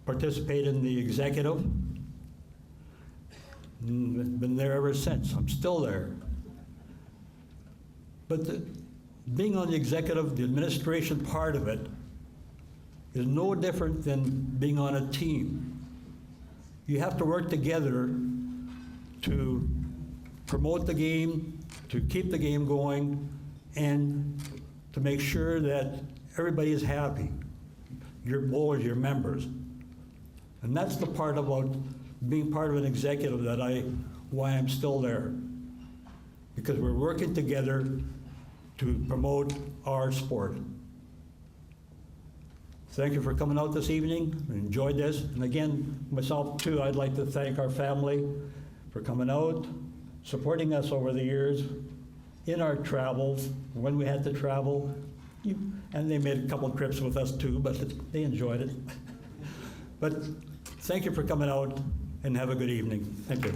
participate in the executive. Been there ever since. I'm still there. But being on the executive, the administration part of it, is no different than being on a team. You have to work together to promote the game, to keep the game going, and to make sure that everybody is happy, your bowlers, your members. And that's the part about being part of an executive why I'm still there. Because we're working together to promote our sport. Thank you for coming out this evening. I enjoyed this. And again, myself too, I'd like to thank our family for coming out, supporting us over the years in our travels, when we had to travel. And they made a couple of trips with us too, but they enjoyed it. But thank you for coming out, and have a good evening. Thank you.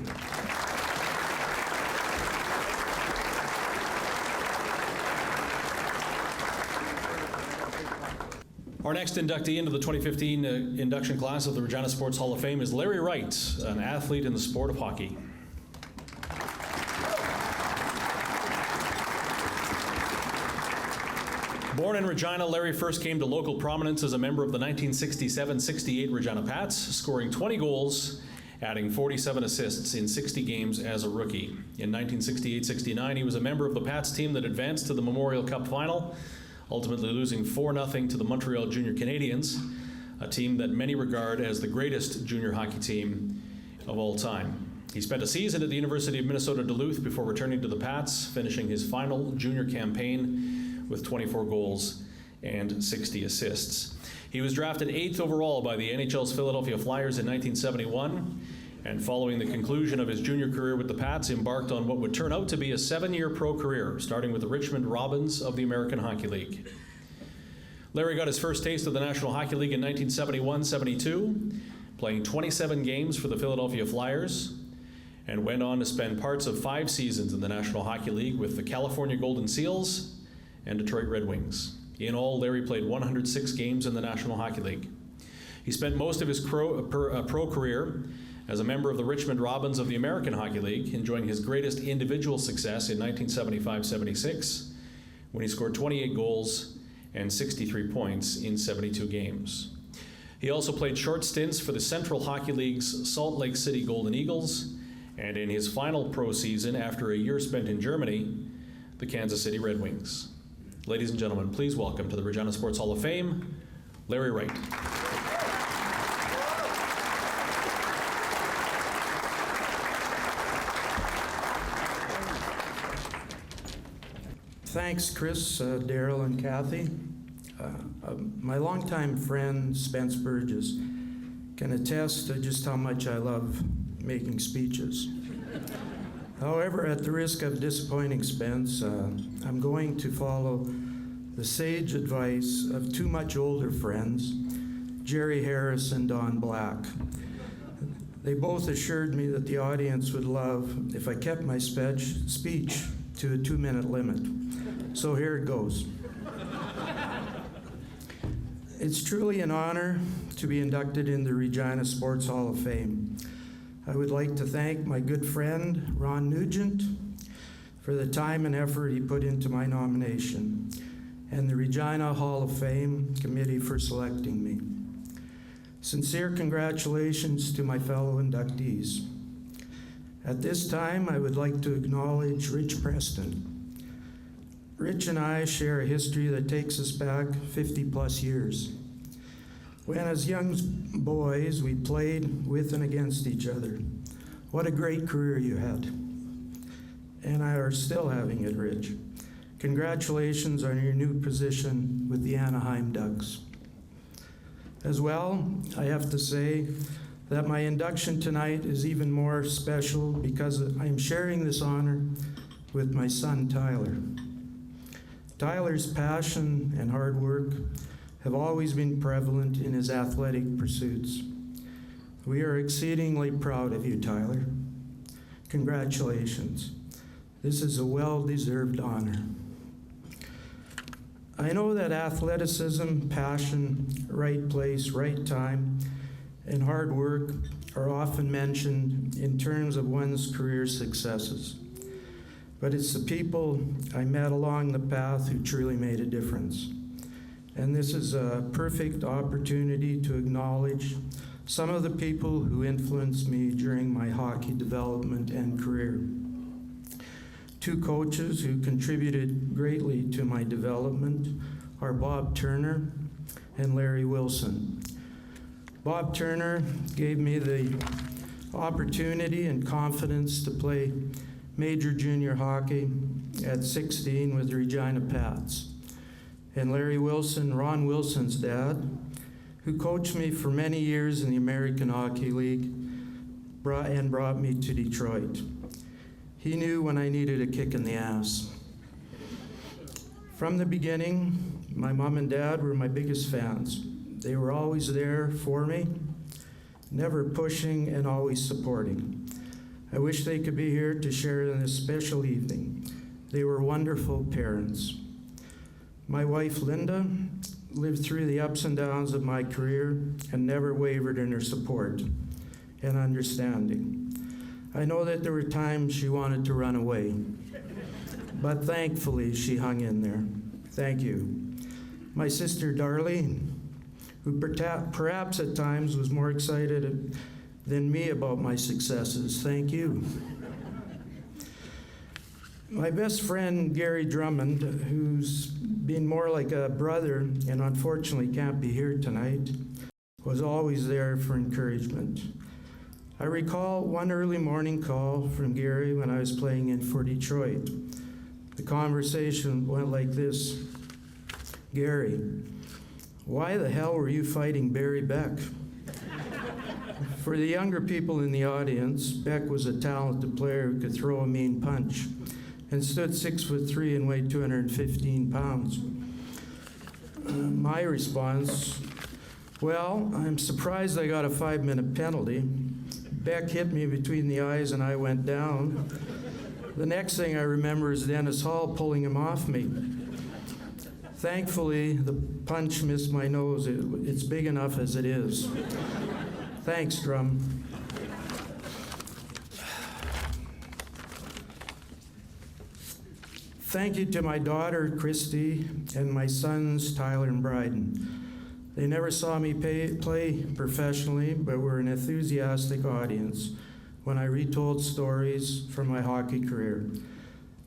Our next inductee into the 2015 induction class of the Regina Sports Hall of Fame is Larry Wright, an athlete in the sport of hockey. Born in Regina, Larry first came to local prominence as a member of the 1967-68 Regina Pats, scoring 20 goals, adding 47 assists in 60 games as a rookie. In 1968-69, he was a member of the Pats team that advanced to the Memorial Cup final, ultimately losing 4-0 to the Montreal Junior Canadiens, a team that many regard as the greatest junior hockey team of all time. He spent a season at the University of Minnesota Duluth before returning to the Pats, finishing his final junior campaign with 24 goals and 60 assists. He was drafted 8th overall by the NHL's Philadelphia Flyers in 1971, and following the conclusion of his junior career with the Pats, embarked on what would turn out to be a 7-year pro career, starting with the Richmond Robins of the American Hockey League. Larry got his first taste of the National Hockey League in 1971-72, playing 27 games for the Philadelphia Flyers, and went on to spend parts of 5 seasons in the National Hockey League with the California Golden Seals and Detroit Red Wings. In all, Larry played 106 games in the National Hockey League. He spent most of his pro career as a member of the Richmond Robins of the American Hockey League, enjoying his greatest individual success in 1975-76, when he scored 28 goals and 63 points in 72 games. He also played short stints for the Central Hockey League's Salt Lake City Golden Eagles, and in his final pro season, after a year spent in Germany, the Kansas City Red Wings. Ladies and gentlemen, please welcome to the Regina Sports Hall of Fame, Larry Wright. Thanks, Chris, Daryl, and Kathy. My longtime friend, Spence Burgess, can attest to just how much I love making speeches. However, at the risk of disappointing Spence, I'm going to follow the sage advice of 2 much older friends, Jerry Harris and Don Black. They both assured me that the audience would love if I kept my speech to a 2-minute limit. So here it goes. It's truly an honor to be inducted in the Regina Sports Hall of Fame. I would like to thank my good friend, Ron Nugent, for the time and effort he put into my nomination, and the Regina Hall of Fame committee for selecting me. Sincere congratulations to my fellow inductees. At this time, I would like to acknowledge Rich Preston. Rich and I share a history that takes us back 50+ years. When as young boys, we played with and against each other. What a great career you had. And I are still having it, Rich. Congratulations on your new position with the Anaheim Ducks. As well, I have to say that my induction tonight is even more special because I'm sharing this honor with my son, Tyler. Tyler's passion and hard work have always been prevalent in his athletic pursuits. We are exceedingly proud of you, Tyler. Congratulations. This is a well-deserved honor. I know that athleticism, passion, right place, right time, and hard work are often mentioned in terms of one's career successes. But it's the people I met along the path who truly made a difference. And this is a perfect opportunity to acknowledge some of the people who influenced me during my hockey development and career. 2 coaches who contributed greatly to my development are Bob Turner and Larry Wilson. Bob Turner gave me the opportunity and confidence to play major junior hockey at 16 with the Regina Pats. And Larry Wilson, Ron Wilson's dad, who coached me for many years in the American Hockey League, brought me to Detroit. He knew when I needed a kick in the ass. From the beginning, my mom and dad were my biggest fans. They were always there for me, never pushing and always supporting. I wish they could be here to share in this special evening. They were wonderful parents. My wife, Linda, lived through the ups and downs of my career and never wavered in her support and understanding. I know that there were times she wanted to run away, but thankfully she hung in there. Thank you. my sister Darlene, who perhaps at times was more excited than me about my successes. Thank you. My best friend, Gary Drummond, who's been more like a brother and unfortunately can't be here tonight, was always there for encouragement. I recall one early morning call from Gary when I was playing in for Detroit. The conversation went like this: Gary, why the hell were you fighting Barry Beck? For the younger people in the audience, Beck was a talented player who could throw a mean punch and stood 6'3" and weighed 215 pounds. My response, well, I'm surprised I got a 5-minute penalty. Beck hit me between the eyes and I went down. The next thing I remember is Dennis Hall pulling him off me. Thankfully, the punch missed my nose. It's big enough as it is. Thanks, Drum. Thank you to my daughter, Christy, and my sons, Tyler and Bryden. They never saw me play professionally, but were an enthusiastic audience when I retold stories from my hockey career.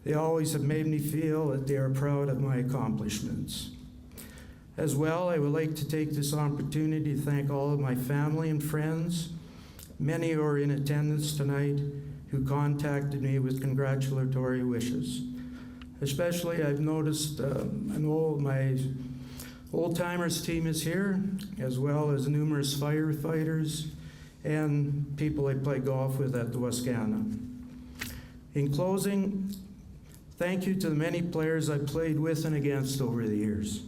They always have made me feel that they are proud of my accomplishments. As well, I would like to take this opportunity to thank all of my family and friends, many who are in attendance tonight, who contacted me with congratulatory wishes. Especially, I've noticed my old-timers team is here, as well as numerous firefighters and people I play golf with at the Wascana. In closing, thank you to the many players I played with and against over the years.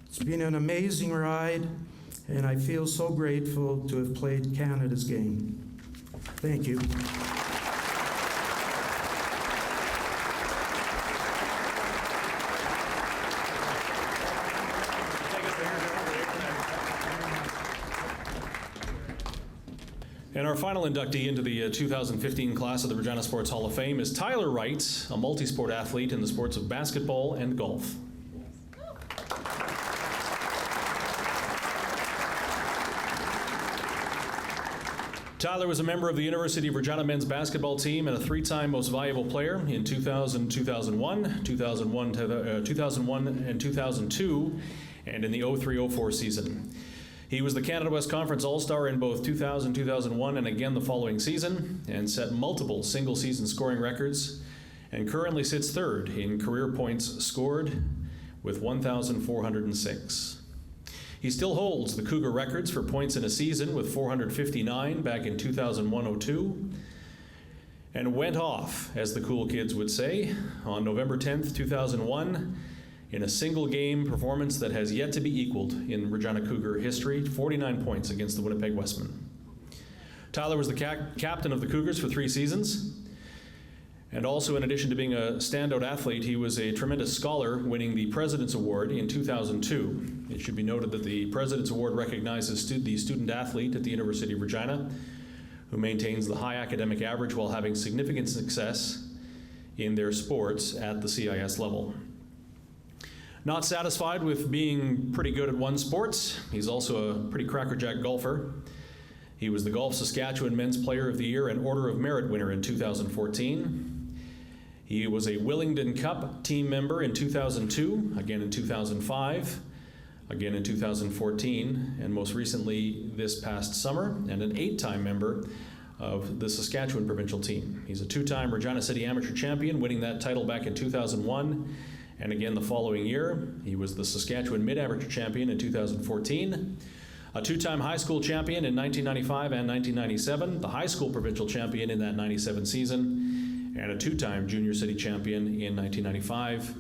It's been an amazing ride, and I feel so grateful to have played Canada's game. Thank you. And our final inductee into the 2015 class of the Regina Sports Hall of Fame is Tyler Wright, a multi-sport athlete in the sports of basketball and golf. Tyler was a member of the University of Regina men's basketball team and a 3-time most valuable player in 2000, 2001, 2001 and 2002, and in the 03-04 season. He was the Canada West Conference All-Star in both 2000, 2001, and again the following season, and set multiple single-season scoring records, and currently sits third in career points scored with 1,406. He still holds the Cougar records for points in a season with 459 back in 2001-02, and went off, as the cool kids would say, on November 10th, 2001, in a single game performance that has yet to be equaled in Regina Cougar history, 49 points against the Winnipeg Westmen. Tyler was the captain of the Cougars for 3 seasons, and also in addition to being a standout athlete, he was a tremendous scholar, winning the President's Award in 2002. It should be noted that the President's Award recognizes the student athlete at the University of Regina who maintains the high academic average while having significant success in their sports at the CIS level. Not satisfied with being pretty good at one sport, he's also a pretty crackerjack golfer. He was the Golf Saskatchewan Men's Player of the Year and Order of Merit winner in 2014. He was a Willingdon Cup team member in 2002, again in 2005, again in 2014, and most recently this past summer, and an 8-time member of the Saskatchewan provincial team. He's a 2-time Regina City Amateur Champion, winning that title back in 2001. And again the following year. He was the Saskatchewan Mid-Amateur Champion in 2014, a 2-time high school champion in 1995 and 1997, the high school provincial champion in that 97 season, and a 2-time junior city champion in 1995,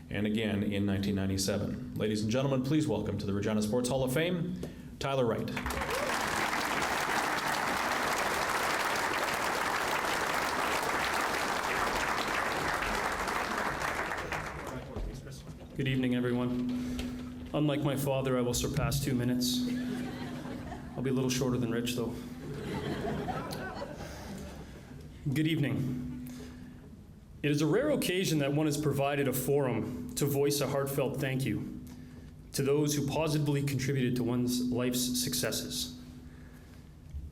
and again in 1997. Ladies and gentlemen, please welcome to the Regina Sports Hall of Fame, Tyler Wright. Good evening, everyone. Unlike my father, I will surpass 2 minutes. I'll be a little shorter than Rich, though. Good evening. It is a rare occasion that one is provided a forum to voice a heartfelt thank you. to those who positively contributed to one's life's successes.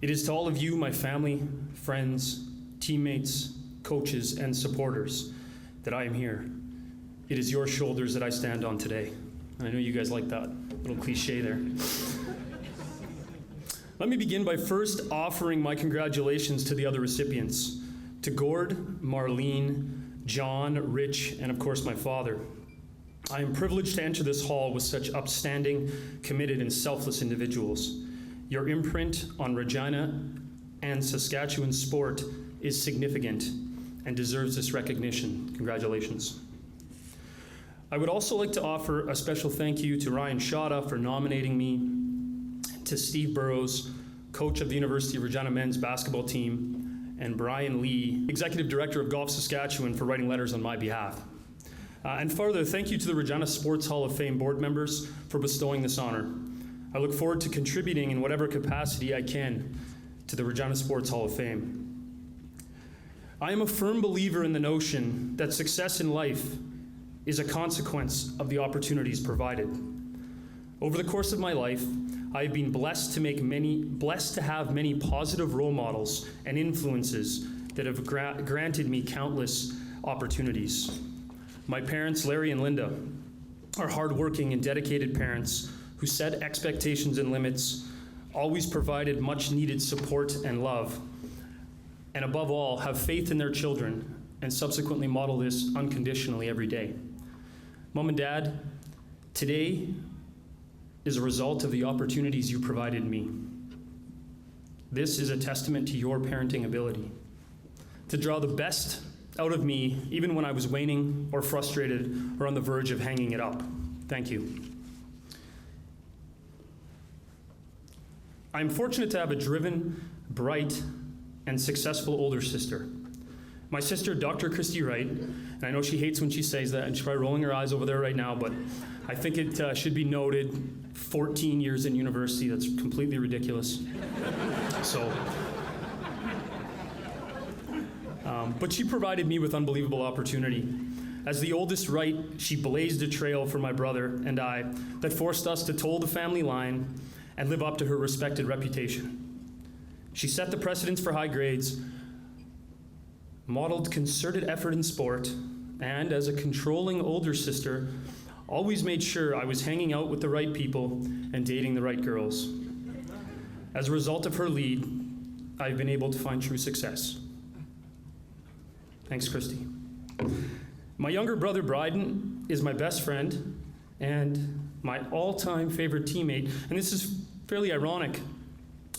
It is to all of you, my family, friends, teammates, coaches, and supporters, that I am here. It is your shoulders that I stand on today. And I know you guys like that little cliche there. Let me begin by first offering my congratulations to the other recipients, to Gord, Marlene, John, Rich, and of course my father. I am privileged to enter this hall with such upstanding, committed, and selfless individuals. Your imprint on Regina and Saskatchewan sport is significant and deserves this recognition. Congratulations. I would also like to offer a special thank you to Ryan Shada for nominating me, to Steve Burrows, coach of the University of Regina men's basketball team, and Brian Lee, Executive Director of Golf Saskatchewan, for writing letters on my behalf. And further, thank you to the Regina Sports Hall of Fame board members for bestowing this honor. I look forward to contributing in whatever capacity I can to the Regina Sports Hall of Fame. I am a firm believer in the notion that success in life is a consequence of the opportunities provided. Over the course of my life, I have been blessed to have many positive role models and influences that have granted me countless opportunities. My parents, Larry and Linda, are hardworking and dedicated parents who set expectations and limits, always provided much needed support and love, and above all, have faith in their children and subsequently model this unconditionally every day. Mom and Dad, today is a result of the opportunities you provided me. This is a testament to your parenting ability to draw the best out of me, even when I was waning or frustrated or on the verge of hanging it up. Thank you. I'm fortunate to have a driven, bright, and successful older sister. My sister, Dr. Christy Wright, and I know she hates when she says that, and she's probably rolling her eyes over there right now, but I think it should be noted, 14 years in university, that's completely ridiculous. But she provided me with unbelievable opportunity. As the oldest Wright, she blazed a trail for my brother and I that forced us to toe the family line and live up to her respected reputation. She set the precedence for high grades, modeled concerted effort in sport, and as a controlling older sister, always made sure I was hanging out with the right people and dating the right girls. As a result of her lead, I've been able to find true success. Thanks, Christy. My younger brother, Bryden, is my best friend and my all-time favorite teammate, and this is fairly ironic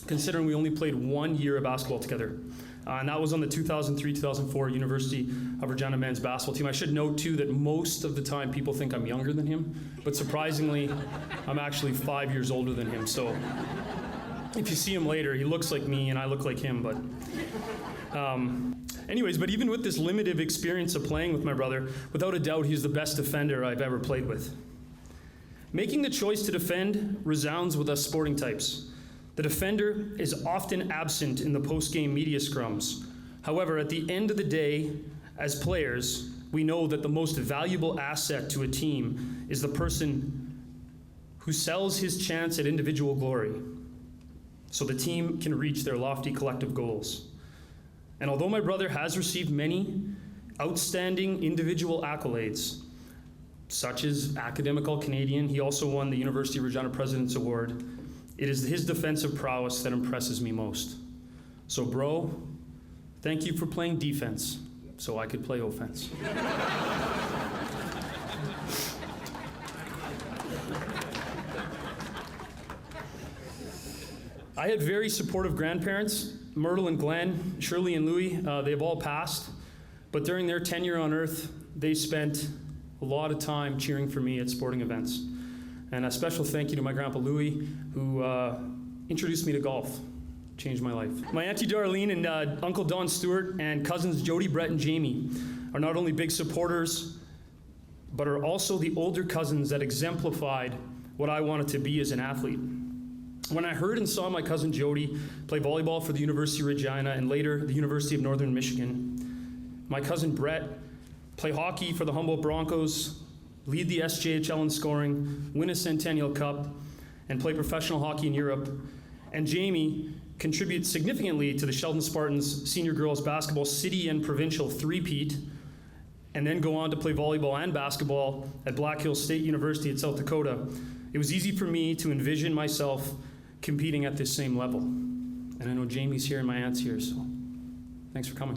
considering we only played 1 year of basketball together. And that was on the 2003-2004 University of Regina men's basketball team. I should note, too, that most of the time people think I'm younger than him, but surprisingly, I'm actually 5 years older than him. So if you see him later, he looks like me and I look like him. But but even with this limited experience of playing with my brother, without a doubt, he's the best defender I've ever played with. Making the choice to defend resounds with us sporting types. The defender is often absent in the post-game media scrums. However, at the end of the day, as players, we know that the most valuable asset to a team is the person who sells his chance at individual glory, so the team can reach their lofty collective goals. And although my brother has received many outstanding individual accolades, such as Academic All-Canadian, he also won the University of Regina President's Award. It is his defensive prowess that impresses me most. So, bro, thank you for playing defense so I could play offense. I had very supportive grandparents, Myrtle and Glenn, Shirley and Louie. They've all passed, but during their tenure on Earth, they spent a lot of time cheering for me at sporting events. And a special thank you to my grandpa Louie, who introduced me to golf, changed my life. My Auntie Darlene and Uncle Don Stewart and cousins Jody, Brett, and Jamie are not only big supporters, but are also the older cousins that exemplified what I wanted to be as an athlete. When I heard and saw my cousin Jody play volleyball for the University of Regina and later the University of Northern Michigan, my cousin Brett play hockey for the Humboldt Broncos, lead the SJHL in scoring, win a Centennial Cup, and play professional hockey in Europe. And Jamie contributes significantly to the Sheldon Spartans senior girls basketball city and provincial three-peat, and then go on to play volleyball and basketball at Black Hills State University at South Dakota. It was easy for me to envision myself competing at this same level. And I know Jamie's here and my aunt's here, so thanks for coming.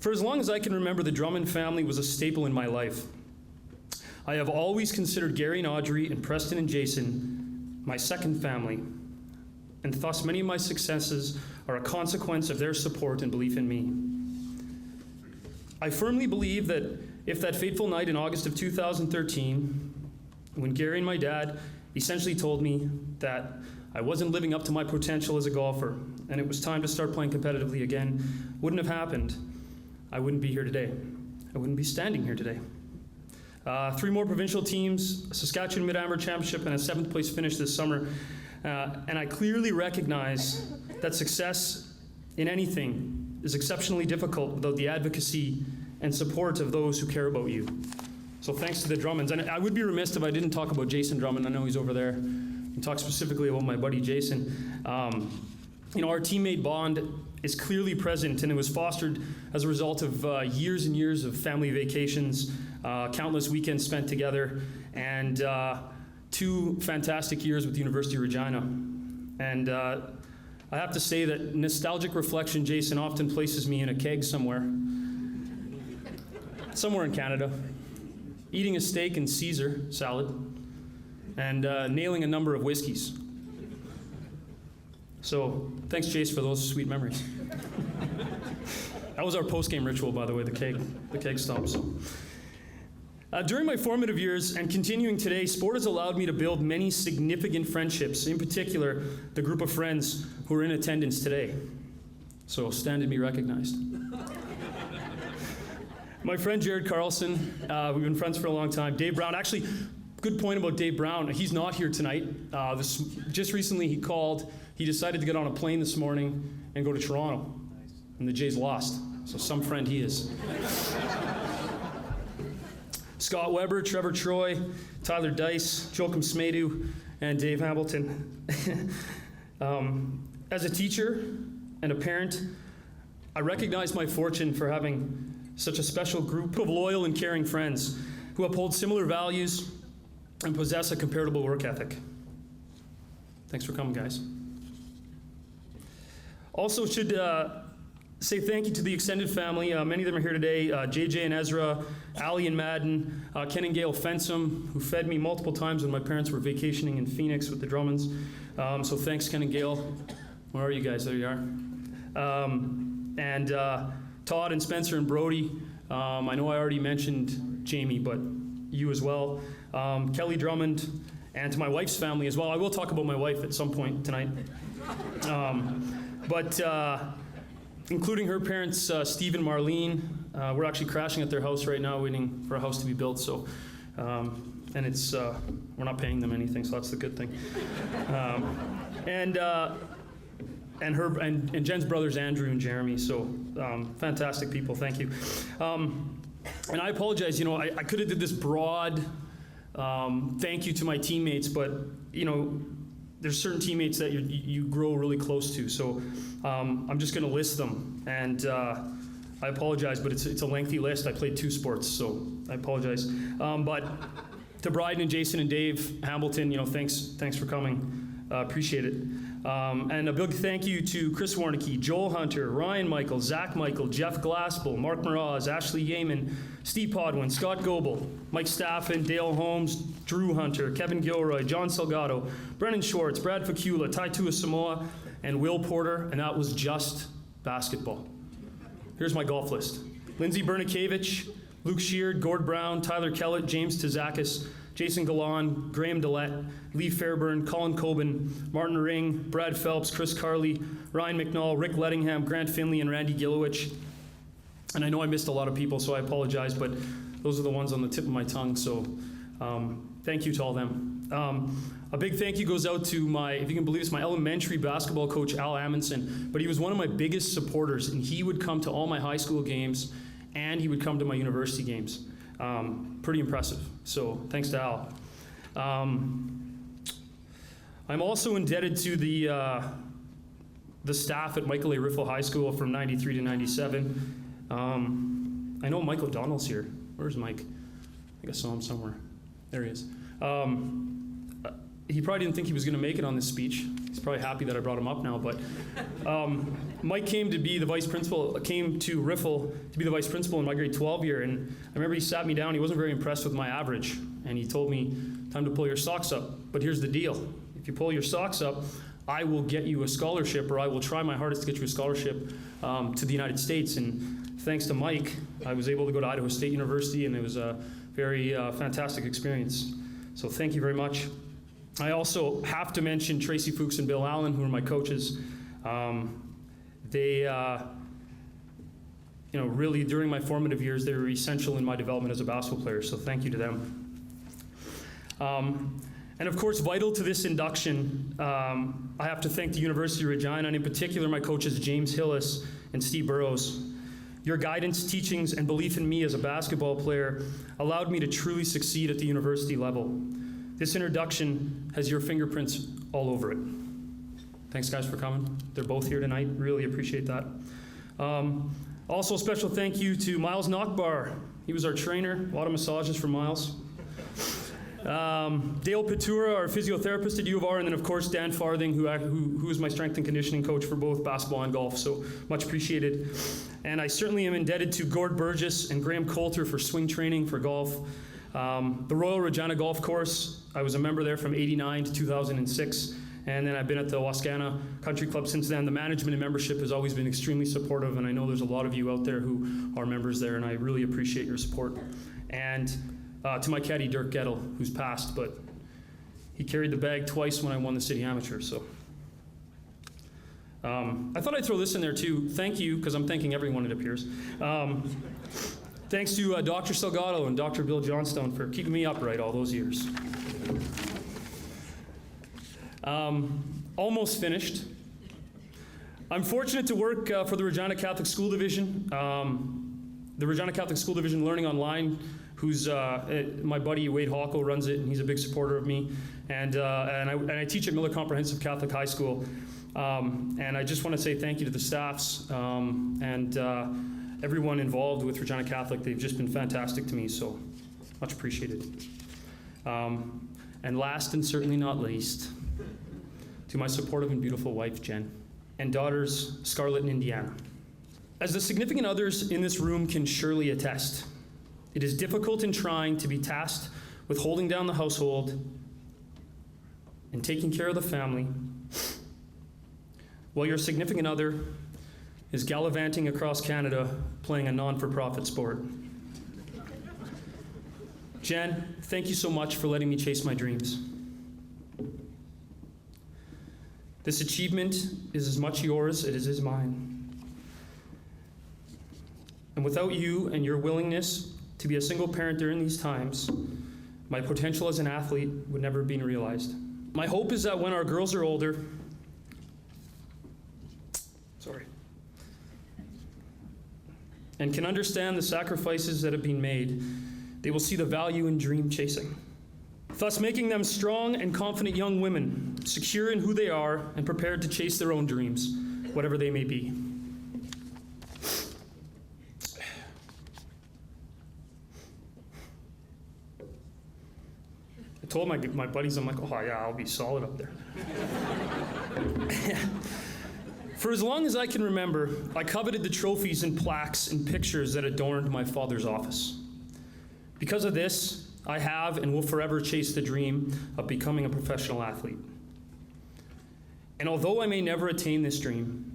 For as long as I can remember, the Drummond family was a staple in my life. I have always considered Gary and Audrey and Preston and Jason my second family, and thus many of my successes are a consequence of their support and belief in me. I firmly believe that if that fateful night in August of 2013, when Gary and my dad essentially told me that I wasn't living up to my potential as a golfer and it was time to start playing competitively again, wouldn't have happened, I wouldn't be here today. I wouldn't be standing here today. 3 more provincial teams, a Saskatchewan Mid-Amber Championship, and a 7th place finish this summer. And I clearly recognize that success in anything is exceptionally difficult without the advocacy and support of those who care about you. So thanks to the Drummonds. And I would be remiss if I didn't talk about Jason Drummond. I know he's over there. And talk specifically about my buddy Jason. Our teammate bond is clearly present, and it was fostered as a result of years and years of family vacations, countless weekends spent together, and 2 fantastic years with the University of Regina. And I have to say that nostalgic reflection, Jason often places me in a keg somewhere in Canada, eating a steak and Caesar salad, and nailing a number of whiskeys. So thanks, Jace, for those sweet memories. That was our post-game ritual, by the way, the keg stomp. So. During my formative years and continuing today, sport has allowed me to build many significant friendships, in particular, the group of friends who are in attendance today. So stand and be recognized. My friend Jared Carlson, we've been friends for a long time. Dave Brown, actually, good point about Dave Brown. He's not here tonight. Just recently he called. He decided to get on a plane this morning and go to Toronto. And the Jays lost. So some friend he is. Scott Weber, Trevor Troy, Tyler Dice, Joachim Smedu, and Dave Hamilton. As a teacher and a parent, I recognize my fortune for having such a special group of loyal and caring friends who uphold similar values and possess a comparable work ethic. Thanks for coming, guys. Also should say thank you to the extended family. Many of them are here today. JJ and Ezra, Allie and Madden, Ken and Gail Fensom, who fed me multiple times when my parents were vacationing in Phoenix with the Drummonds. So thanks, Ken and Gail. Where are you guys? There you are. And Todd and Spencer and Brody. I know I already mentioned Jamie, but you as well. Kelly Drummond, and to my wife's family as well. I will talk about my wife at some point tonight. But including her parents, Steve and Marlene. We're actually crashing at their house right now, waiting for a house to be built. So, and it's we're not paying them anything, so that's the good thing. And Jen's brothers, Andrew and Jeremy. So, fantastic people. Thank you. And I apologize. I could have did this broad thank you to my teammates, but there's certain teammates that you grow really close to. So I'm just going to list them, and I apologize, but it's a lengthy list. I played 2 sports, so I apologize. But to Bryden and Jason and Dave Hamilton, thanks for coming. Appreciate it. And a big thank you to Chris Warnicki, Joel Hunter, Ryan Michael, Zach Michael, Jeff Glaspel, Mark Miraz, Ashley Yeaman, Steve Podwin, Scott Goebel, Mike Staffen, Dale Holmes, Drew Hunter, Kevin Gilroy, John Salgado, Brennan Schwartz, Brad Facula, Taitua Samoa, and Will Porter, and that was just basketball. Here's my golf list. Lindsay Bernikevich, Luke Sheard, Gord Brown, Tyler Kellett, James Tazakis, Jason Galan, Graham Dillette, Lee Fairburn, Colin Coben, Martin Ring, Brad Phelps, Chris Carley, Ryan McNall, Rick Lettingham, Grant Finley, and Randy Gilowich. And I know I missed a lot of people, so I apologize, but those are the ones on the tip of my tongue, so thank you to all of them. A big thank you goes out to my, if you can believe this, my elementary basketball coach, Al Amundsen, but he was one of my biggest supporters, and he would come to all my high school games, and he would come to my university games. Pretty impressive. So thanks to Al. I'm also indebted to the staff at Michael A. Riffle High School from 93 to 97. I know Mike O'Donnell's here. Where's Mike? I think I saw him somewhere. There he is. He probably didn't think he was going to make it on this speech. He's probably happy that I brought him up now. But Mike came to Riffle to be the vice principal in my grade 12 year. And I remember he sat me down. He wasn't very impressed with my average. And he told me, time to pull your socks up. But here's the deal. If you pull your socks up, I will get you a scholarship, or I will try my hardest to get you a scholarship to the United States. And thanks to Mike, I was able to go to Idaho State University, and it was a very fantastic experience. So thank you very much. I also have to mention Tracy Fuchs and Bill Allen, who are my coaches. They, really during my formative years, they were essential in my development as a basketball player. So thank you to them. And of course, vital to this induction, I have to thank the University of Regina, and in particular my coaches James Hillis and Steve Burrows. Your guidance, teachings, and belief in me as a basketball player allowed me to truly succeed at the university level. This introduction has your fingerprints all over it. Thanks, guys, for coming. They're both here tonight. Really appreciate that. Also, a special thank you to Miles Nockbar. He was our trainer. A lot of massages for Miles. Dale Patura, our physiotherapist at U of R, and then, of course, Dan Farthing, who is my strength and conditioning coach for both basketball and golf. So much appreciated. And I certainly am indebted to Gord Burgess and Graham Coulter for swing training for golf. The Royal Regina Golf Course, I was a member there from 89 to 2006, and then I've been at the Wascana Country Club since then. The management and membership has always been extremely supportive, and I know there's a lot of you out there who are members there, and I really appreciate your support. And to my caddy, Dirk Gettle, who's passed, but he carried the bag twice when I won the City Amateur, so. I thought I'd throw this in there too. Thank you, because I'm thanking everyone, it appears. Thanks to Dr. Salgado and Dr. Bill Johnstone for keeping me upright all those years. Almost finished. I'm fortunate to work for the Regina Catholic School Division. The Regina Catholic School Division Learning Online, who's my buddy Wade Hawko runs it, and he's a big supporter of me. And I teach at Miller Comprehensive Catholic High School. And I just want to say thank you to the staffs and everyone involved with Regina Catholic. They've just been fantastic to me, so much appreciated. And last and certainly not least, to my supportive and beautiful wife, Jen, and daughters, Scarlett and Indiana. As the significant others in this room can surely attest, it is difficult and trying to be tasked with holding down the household and taking care of the family while your significant other is gallivanting across Canada playing a non-for-profit sport. Jen, thank you so much for letting me chase my dreams. This achievement is as much yours as it is mine. And without you and your willingness to be a single parent during these times, my potential as an athlete would never have been realized. My hope is that when our girls are older, and can understand the sacrifices that have been made, they will see the value in dream chasing, thus making them strong and confident young women, secure in who they are and prepared to chase their own dreams, whatever they may be. I told my buddies, I'm like, oh yeah, I'll be solid up there. For as long as I can remember, I coveted the trophies and plaques and pictures that adorned my father's office. Because of this, I have and will forever chase the dream of becoming a professional athlete. And although I may never attain this dream,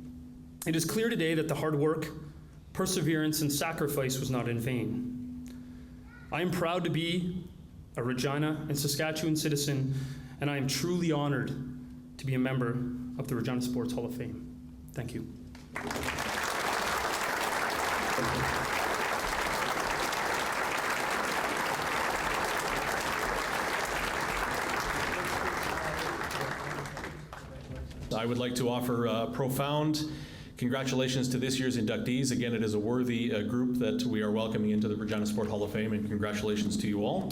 it is clear today that the hard work, perseverance, and sacrifice was not in vain. I am proud to be a Regina and Saskatchewan citizen, and I am truly honored to be a member of the Regina Sports Hall of Fame. Thank you. I would like to offer profound Congratulations to this year's inductees. Again, it is a worthy group that we are welcoming into the Regina Sport Hall of Fame, and congratulations to you all.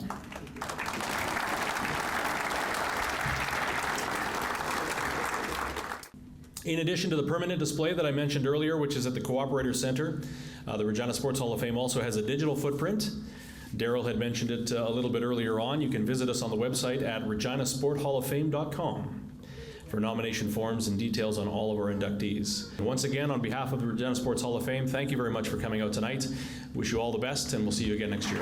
In addition to the permanent display that I mentioned earlier, which is at the Cooperator Center, the Regina Sports Hall of Fame also has a digital footprint. Daryl had mentioned it a little bit earlier on. You can visit us on the website at reginasporthalloffame.com for nomination forms and details on all of our inductees. And once again, on behalf of the Regina Sports Hall of Fame, thank you very much for coming out tonight. Wish you all the best, and we'll see you again next year.